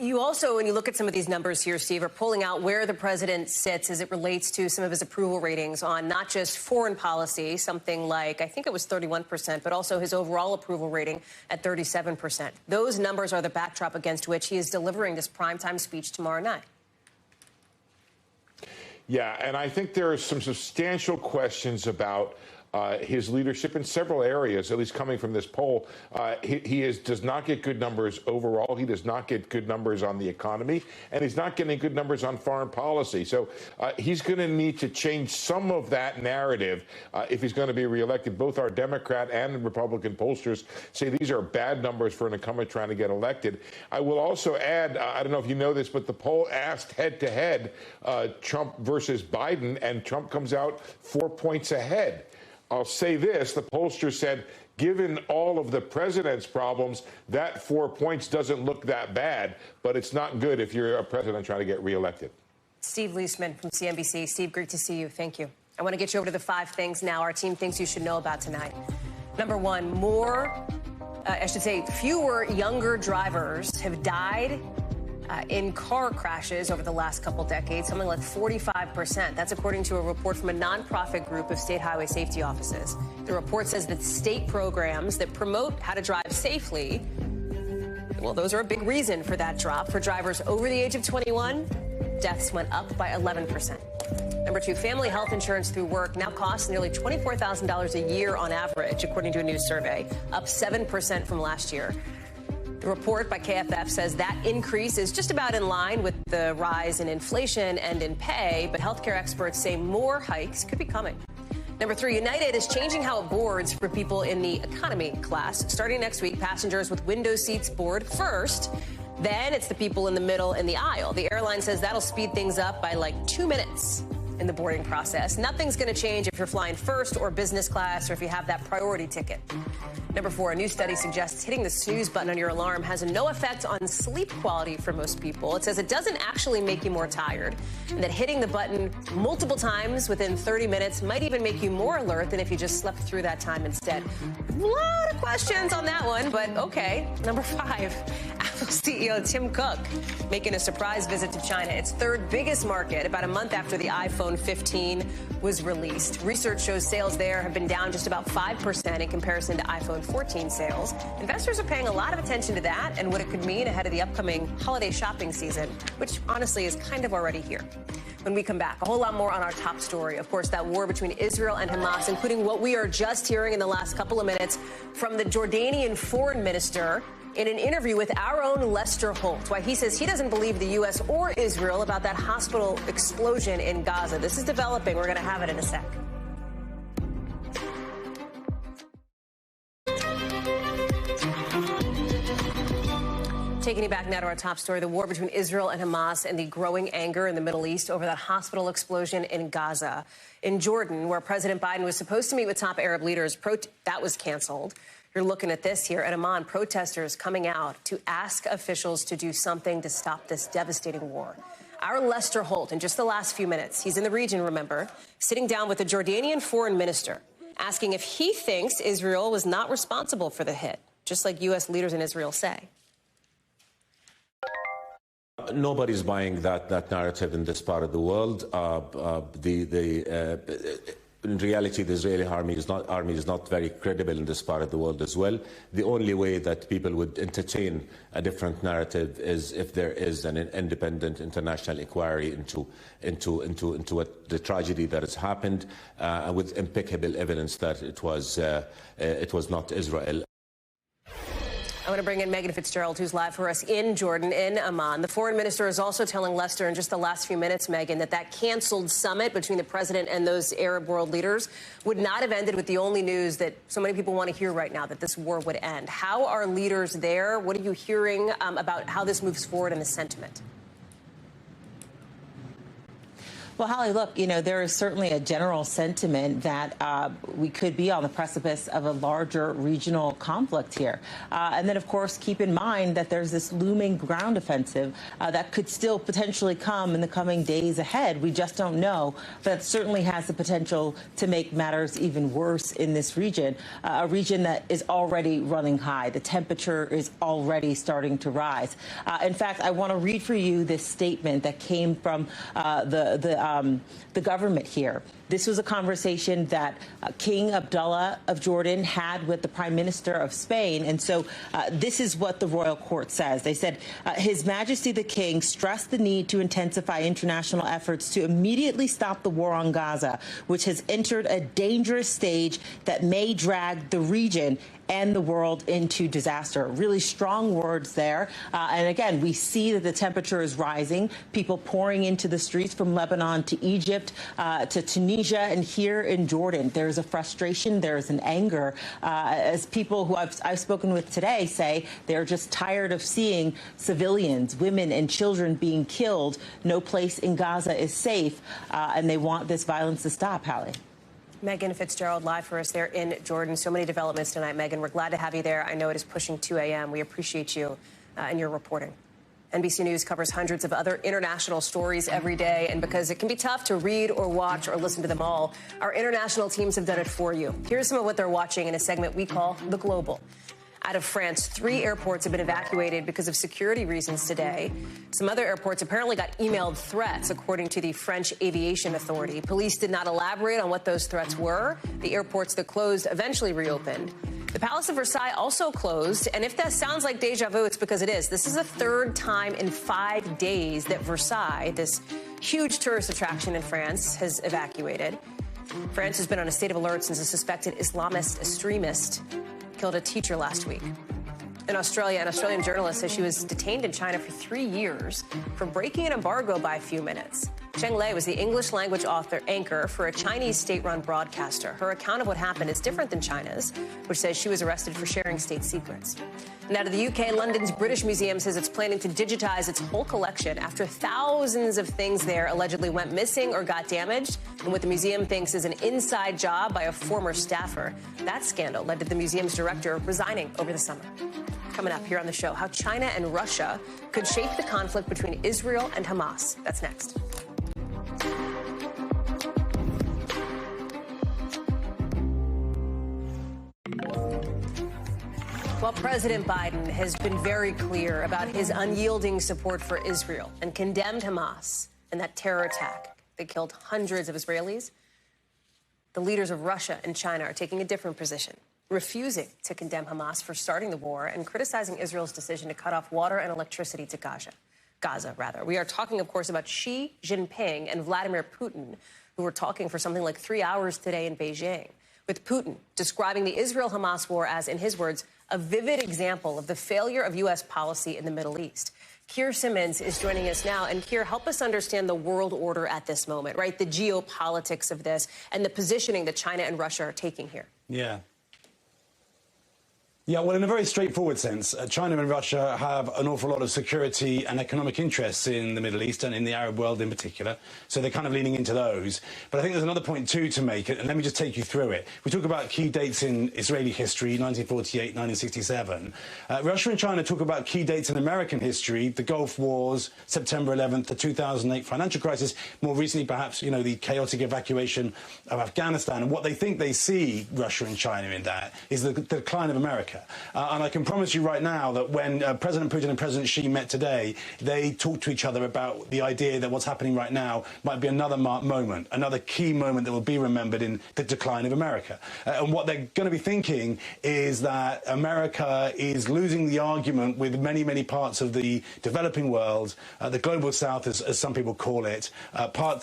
You also, when you look at some of these numbers here, Steve, are pulling out where the president sits as it relates to some of his approval ratings on not just foreign policy, something like, I think it was 31%, but also his overall approval rating at 37%. Those numbers are the backdrop against which he is delivering this primetime speech tomorrow night. Yeah, and I think there are some substantial questions about his leadership in several areas, at least coming from this poll. He does not get good numbers overall. He does not get good numbers on the economy, and he's not getting good numbers on foreign policy. So he's going to need to change some of that narrative if he's going to be reelected. Both our Democrat and Republican pollsters say these are bad numbers for an incumbent trying to get elected. I will also add, I don't know if you know this, but the poll asked head-to-head Trump versus Biden, and Trump comes out 4 points ahead. I'll say this, the pollster said, given all of the president's problems, that 4 points doesn't look that bad, but it's not good if you're a president trying to get reelected. Steve Leisman from CNBC. Steve, great to see you. Thank you. I want to get you over to the 5 things now our team thinks you should know about tonight. Number one, fewer younger drivers have died in car crashes over the last couple decades, something like 45%. That's according to a report from a nonprofit group of state highway safety offices. The report says that state programs that promote how to drive safely, well, those are a big reason for that drop. For drivers over the age of 21, deaths went up by 11%. Number two, family health insurance through work now costs nearly $24,000 a year on average, according to a new survey, up 7% from last year. The report by KFF says that increase is just about in line with the rise in inflation and in pay, but healthcare experts say more hikes could be coming. Number three, United is changing how it boards for people in the economy class. Starting next week, passengers with window seats board first. Then it's the people in the middle in the aisle. The airline says that'll speed things up by like 2 minutes in the boarding process. Nothing's going to change if you're flying first or business class or if you have that priority ticket. Number four, a new study suggests hitting the snooze button on your alarm has no effect on sleep quality for most people. It says it doesn't actually make you more tired, and that hitting the button multiple times within 30 minutes might even make you more alert than if you just slept through that time instead. A lot of questions on that one, but okay. Number five, Apple CEO Tim Cook making a surprise visit to China, its third biggest market, about a month after the iPhone 15 was released. Research shows sales there have been down just about 5% in comparison to iPhone 14 sales. Investors are paying a lot of attention to that and what it could mean ahead of the upcoming holiday shopping season, which honestly is kind of already here. When we come back, a whole lot more on our top story. Of course, that war between Israel and Hamas, including what we are just hearing in the last couple of minutes from the Jordanian foreign minister in an interview with our own Lester Holt, why he says he doesn't believe the U.S. or Israel about that hospital explosion in Gaza. This is developing. We're going to have it in a sec. Taking you back now to our top story, the war between Israel and Hamas and the growing anger in the Middle East over that hospital explosion in Gaza. In Jordan, where President Biden was supposed to meet with top Arab leaders, that was canceled. You're looking at this here. At Amman, protesters coming out to ask officials to do something to stop this devastating war. Our Lester Holt, in just the last few minutes, he's in the region, remember, sitting down with the Jordanian foreign minister, asking if he thinks Israel was not responsible for the hit, just like U.S. leaders in Israel say. Nobody's buying that narrative in this part of the world. In reality, the Israeli army is not very credible in this part of the world as well. The only way that people would entertain a different narrative is if there is an independent international inquiry into what the tragedy that has happened, with impeccable evidence that it was not Israel. I want to bring in Megan Fitzgerald, who's live for us in Jordan, in Amman. The foreign minister is also telling Lester in just the last few minutes, Megan, that canceled summit between the president and those Arab world leaders would not have ended with the only news that so many people want to hear right now, that this war would end. How are leaders there? What are you hearing about how this moves forward in the sentiment? Well, Hallie, look, there is certainly a general sentiment that we could be on the precipice of a larger regional conflict here. And then, of course, keep in mind that there's this looming ground offensive that could still potentially come in the coming days ahead. We just don't know. But it certainly has the potential to make matters even worse in this region, a region that is already running high. The temperature is already starting to rise. In fact, I want to read for you this statement that came from the government here. This was a conversation that King Abdullah of Jordan had with the Prime Minister of Spain. And so this is what the royal court says. They said, His Majesty the King stressed the need to intensify international efforts to immediately stop the war on Gaza, which has entered a dangerous stage that may drag the region and the world into disaster. Really strong words there. And again, we see that the temperature is rising, people pouring into the streets from Lebanon to Egypt to Tunisia and here in Jordan. There's a frustration, there's an anger, as people who I've spoken with today say they're just tired of seeing civilians, women and children being killed. No place in Gaza is safe, and they want this violence to stop, Hallie. Megan Fitzgerald live for us there in Jordan. So many developments tonight, Megan. We're glad to have you there. I know it is pushing 2 a.m. We appreciate you and your reporting. NBC News covers hundreds of other international stories every day, and because it can be tough to read or watch or listen to them all, our international teams have done it for you. Here's some of what they're watching in a segment we call The Global. Out of France, 3 airports have been evacuated because of security reasons today. Some other airports apparently got emailed threats, according to the French Aviation Authority. Police did not elaborate on what those threats were. The airports that closed eventually reopened. The Palace of Versailles also closed, and if that sounds like deja vu, it's because it is. This is the 3rd time in 5 days that Versailles, this huge tourist attraction in France, has evacuated. France has been on a state of alert since a suspected Islamist extremist killed a teacher last week. In Australia, an Australian journalist says she was detained in China for 3 years for breaking an embargo by a few minutes. Cheng Lei was the English language anchor for a Chinese state-run broadcaster. Her account of what happened is different than China's, which says she was arrested for sharing state secrets. And out of the UK, London's British Museum says it's planning to digitize its whole collection after thousands of things there allegedly went missing or got damaged, and what the museum thinks is an inside job by a former staffer. That scandal led to the museum's director resigning over the summer. Coming up here on the show, how China and Russia could shape the conflict between Israel and Hamas. That's next. Well, President Biden has been very clear about his unyielding support for Israel and condemned Hamas and that terror attack that killed hundreds of Israelis. The leaders of Russia and China are taking a different position, refusing to condemn Hamas for starting the war and criticizing Israel's decision to cut off water and electricity to Gaza. We are talking, of course, about Xi Jinping and Vladimir Putin, who were talking for something like 3 hours today in Beijing, with Putin describing the Israel-Hamas war as, in his words, a vivid example of the failure of U.S. policy in the Middle East. Keir Simmons is joining us now. And Keir, help us understand the world order at this moment, right? The geopolitics of this and the positioning that China and Russia are taking here. Yeah. Yeah, well, in a very straightforward sense, China and Russia have an awful lot of security and economic interests in the Middle East and in the Arab world in particular. So they're kind of leaning into those. But I think there's another point, too, to make, and let me just take you through it. We talk about key dates in Israeli history, 1948, 1967. Russia and China talk about key dates in American history, the Gulf Wars, September 11th, the 2008 financial crisis, more recently, perhaps, you know, the chaotic evacuation of Afghanistan. And what they think they see, Russia and China, in that is the decline of America. And I can promise you right now that when President Putin and President Xi met today, they talked to each other about the idea that what's happening right now might be another moment, another key moment that will be remembered in the decline of America. And what they're going to be thinking is that America is losing the argument with many, many parts of the developing world, the global south, as some people call it,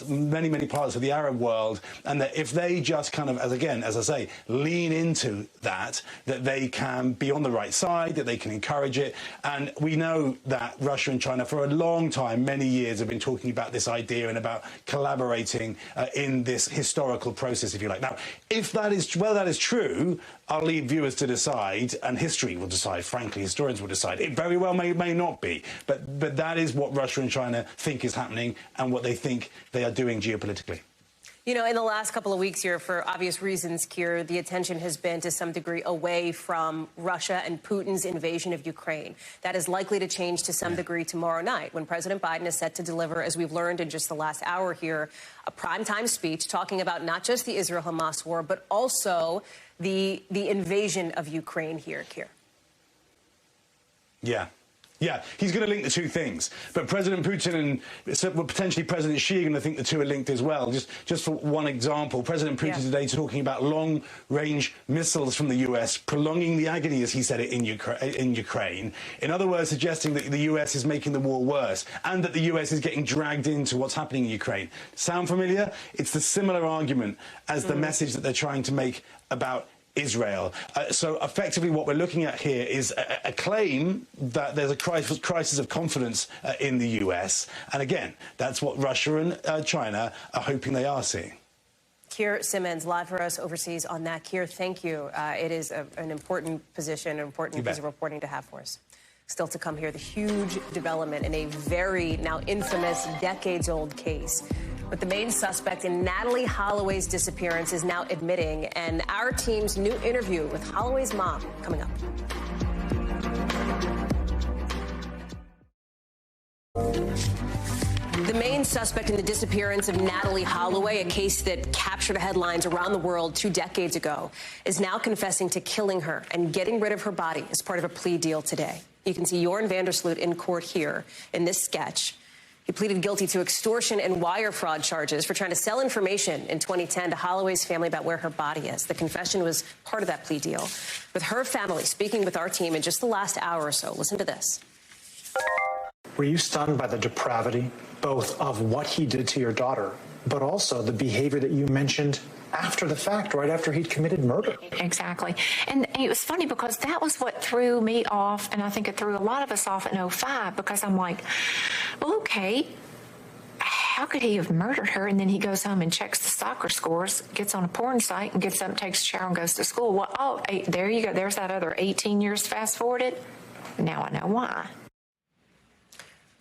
many, many parts of the Arab world, and that if they just kind of, as I say, lean into that they can be on the right side, that they can encourage it. And we know that Russia and China for a long time, many years, have been talking about this idea and about collaborating in this historical process, if you like. Now, if that is, well, that is true, I'll leave viewers to decide, and history will decide, frankly, historians will decide. It very well may not be, but that is what Russia and China think is happening and what they think they are doing geopolitically. You know, in the last couple of weeks here, for obvious reasons, Keir, the attention has been to some degree away from Russia and Putin's invasion of Ukraine. That is likely to change to some degree tomorrow night when President Biden is set to deliver, as we've learned in just the last hour here, a primetime speech talking about not just the Israel-Hamas war, but also the invasion of Ukraine here, Keir. Yeah, he's going to link the two things. But President Putin and potentially President Xi are going to think the two are linked as well. Just for one example, President Putin today talking about long-range missiles from the US, prolonging the agony, as he said it, in Ukraine. In other words, suggesting that the US is making the war worse and that the US is getting dragged into what's happening in Ukraine. Sound familiar? It's the similar argument as the message that they're trying to make about Israel. So effectively what we're looking at here is a claim that there's a crisis of confidence in the US. And again, that's what Russia and China are hoping they are seeing. Keir Simmons, live for us overseas on that. Keir, thank you. It is an important position, an important piece of reporting to have for us. Still to come here, the huge development in a very now infamous decades-old case. But the main suspect in Natalie Holloway's disappearance is now admitting, and our team's new interview with Holloway's mom coming up. The main suspect in the disappearance of Natalie Holloway, a case that captured headlines around the world 2 decades ago, is now confessing to killing her and getting rid of her body as part of a plea deal today. You can see Jorn van der Sloot in court here in this sketch. He pleaded guilty to extortion and wire fraud charges for trying to sell information in 2010 to Holloway's family about where her body is. The confession was part of that plea deal. With her family speaking with our team in just the last hour or so. Listen to this. Were you stunned by the depravity, both of what he did to your daughter, but also the behavior that you mentioned after the fact, right after he'd committed murder? Exactly. And it was funny because that was what threw me off, and I think it threw a lot of us off in 2005, because I'm like, well, okay, how could he have murdered her? And then he goes home and checks the soccer scores, gets on a porn site, and gets up, takes a shower, and goes to school. Well, oh, there you go. There's that other 18 years fast-forwarded. Now I know why.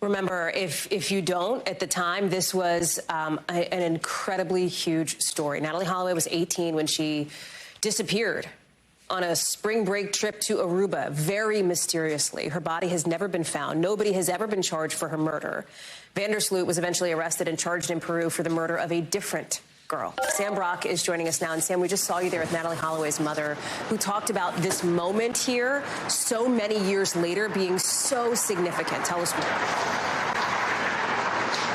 Remember, if you don't, at the time, this was an incredibly huge story. Natalie Holloway was 18 when she disappeared on a spring break trip to Aruba, very mysteriously. Her body has never been found. Nobody has ever been charged for her murder. Van der Sloot was eventually arrested and charged in Peru for the murder of a different girl. Sam Brock is joining us now. And Sam, we just saw you there with Natalie Holloway's mother, who talked about this moment here so many years later being so significant. Tell us more.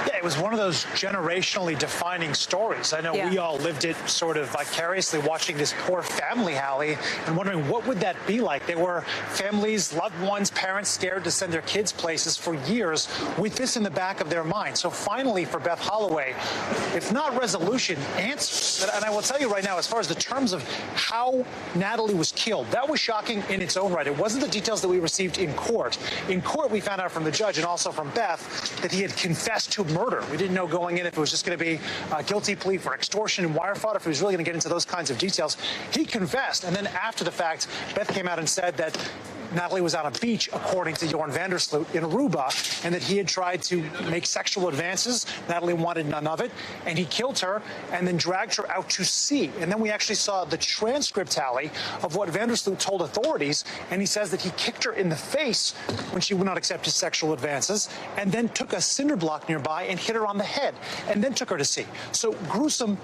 Yeah, it was one of those generationally defining stories. I know we all lived it sort of vicariously, watching this poor family, Hallie, and wondering what would that be like. They were families, loved ones, parents scared to send their kids places for years with this in the back of their mind. So finally, for Beth Holloway, if not resolution, answers. Yes, and I will tell you right now, as far as the terms of how Natalie was killed, that was shocking in its own right. It wasn't the details that we received in court. In court, we found out from the judge and also from Beth that he had confessed to murder. We didn't know going in if it was just going to be a guilty plea for extortion and wire fraud, if he was really going to get into those kinds of details. He confessed, and then after the fact, Beth came out and said that Natalie was on a beach, according to Jorn van der Sloot, in Aruba, and that he had tried to make sexual advances. Natalie wanted none of it, and he killed her and then dragged her out to sea. And then we actually saw the transcript, Hallie, of what van der Sloot told authorities, and he says that he kicked her in the face when she would not accept his sexual advances, and then took a cinder block nearby and hit her on the head, and then took her to sea. So gruesome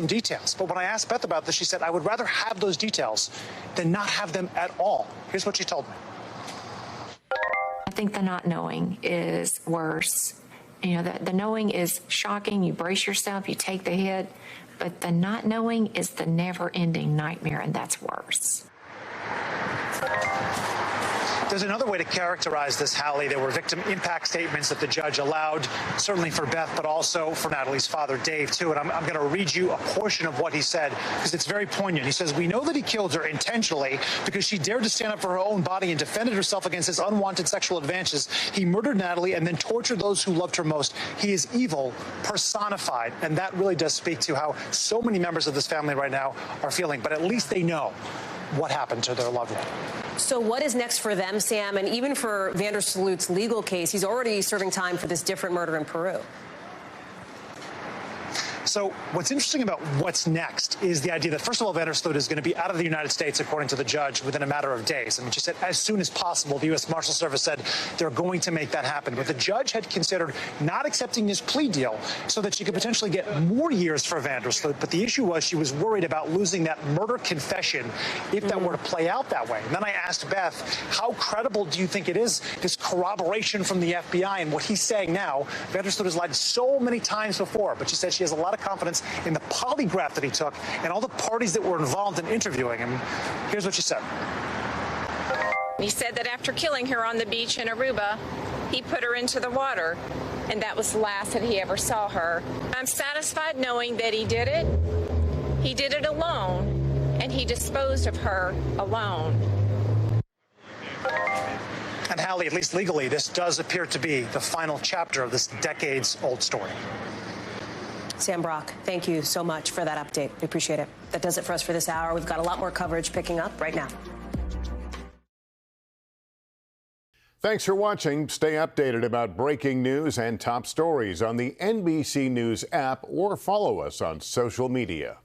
details. But when I asked Beth about this, she said, I would rather have those details than not have them at all. Here's what she told me. I think the not knowing is worse. You know, the knowing is shocking. You brace yourself, you take the hit, but the not knowing is the never-ending nightmare, and that's worse. There's another way to characterize this, Hallie. There were victim impact statements that the judge allowed, certainly for Beth, but also for Natalie's father, Dave, too. And I'm going to read you a portion of what he said, because it's very poignant. He says, we know that he killed her intentionally because she dared to stand up for her own body and defended herself against his unwanted sexual advances. He murdered Natalie and then tortured those who loved her most. He is evil personified. And that really does speak to how so many members of this family right now are feeling. But at least they know what happened to their loved one. So what is next for them, Sam? And even for van der Sloot's legal case, he's already serving time for this different murder in Peru. So what's interesting about what's next is the idea that, first of all, van der Sloot is going to be out of the United States, according to the judge, within a matter of days. I mean, she said as soon as possible. The U.S. Marshal Service said they're going to make that happen. But the judge had considered not accepting his plea deal so that she could potentially get more years for van der Sloot. But the issue was she was worried about losing that murder confession if that were to play out that way. And then I asked Beth, how credible do you think it is, this corroboration from the FBI? And what he's saying now, van der Sloot has lied so many times before, but she said she has a lot of confidence in the polygraph that he took and all the parties that were involved in interviewing him. Here's what she said. He said that after killing her on the beach in Aruba, he put her into the water, and that was the last that he ever saw her. I'm satisfied knowing that he did it. He did it alone, and he disposed of her alone. And Hallie, at least legally, this does appear to be the final chapter of this decades-old story. Sam Brock, thank you so much for that update. We appreciate it. That does it for us for this hour. We've got a lot more coverage picking up right now. Thanks for watching. Stay updated about breaking news and top stories on the NBC News app or follow us on social media.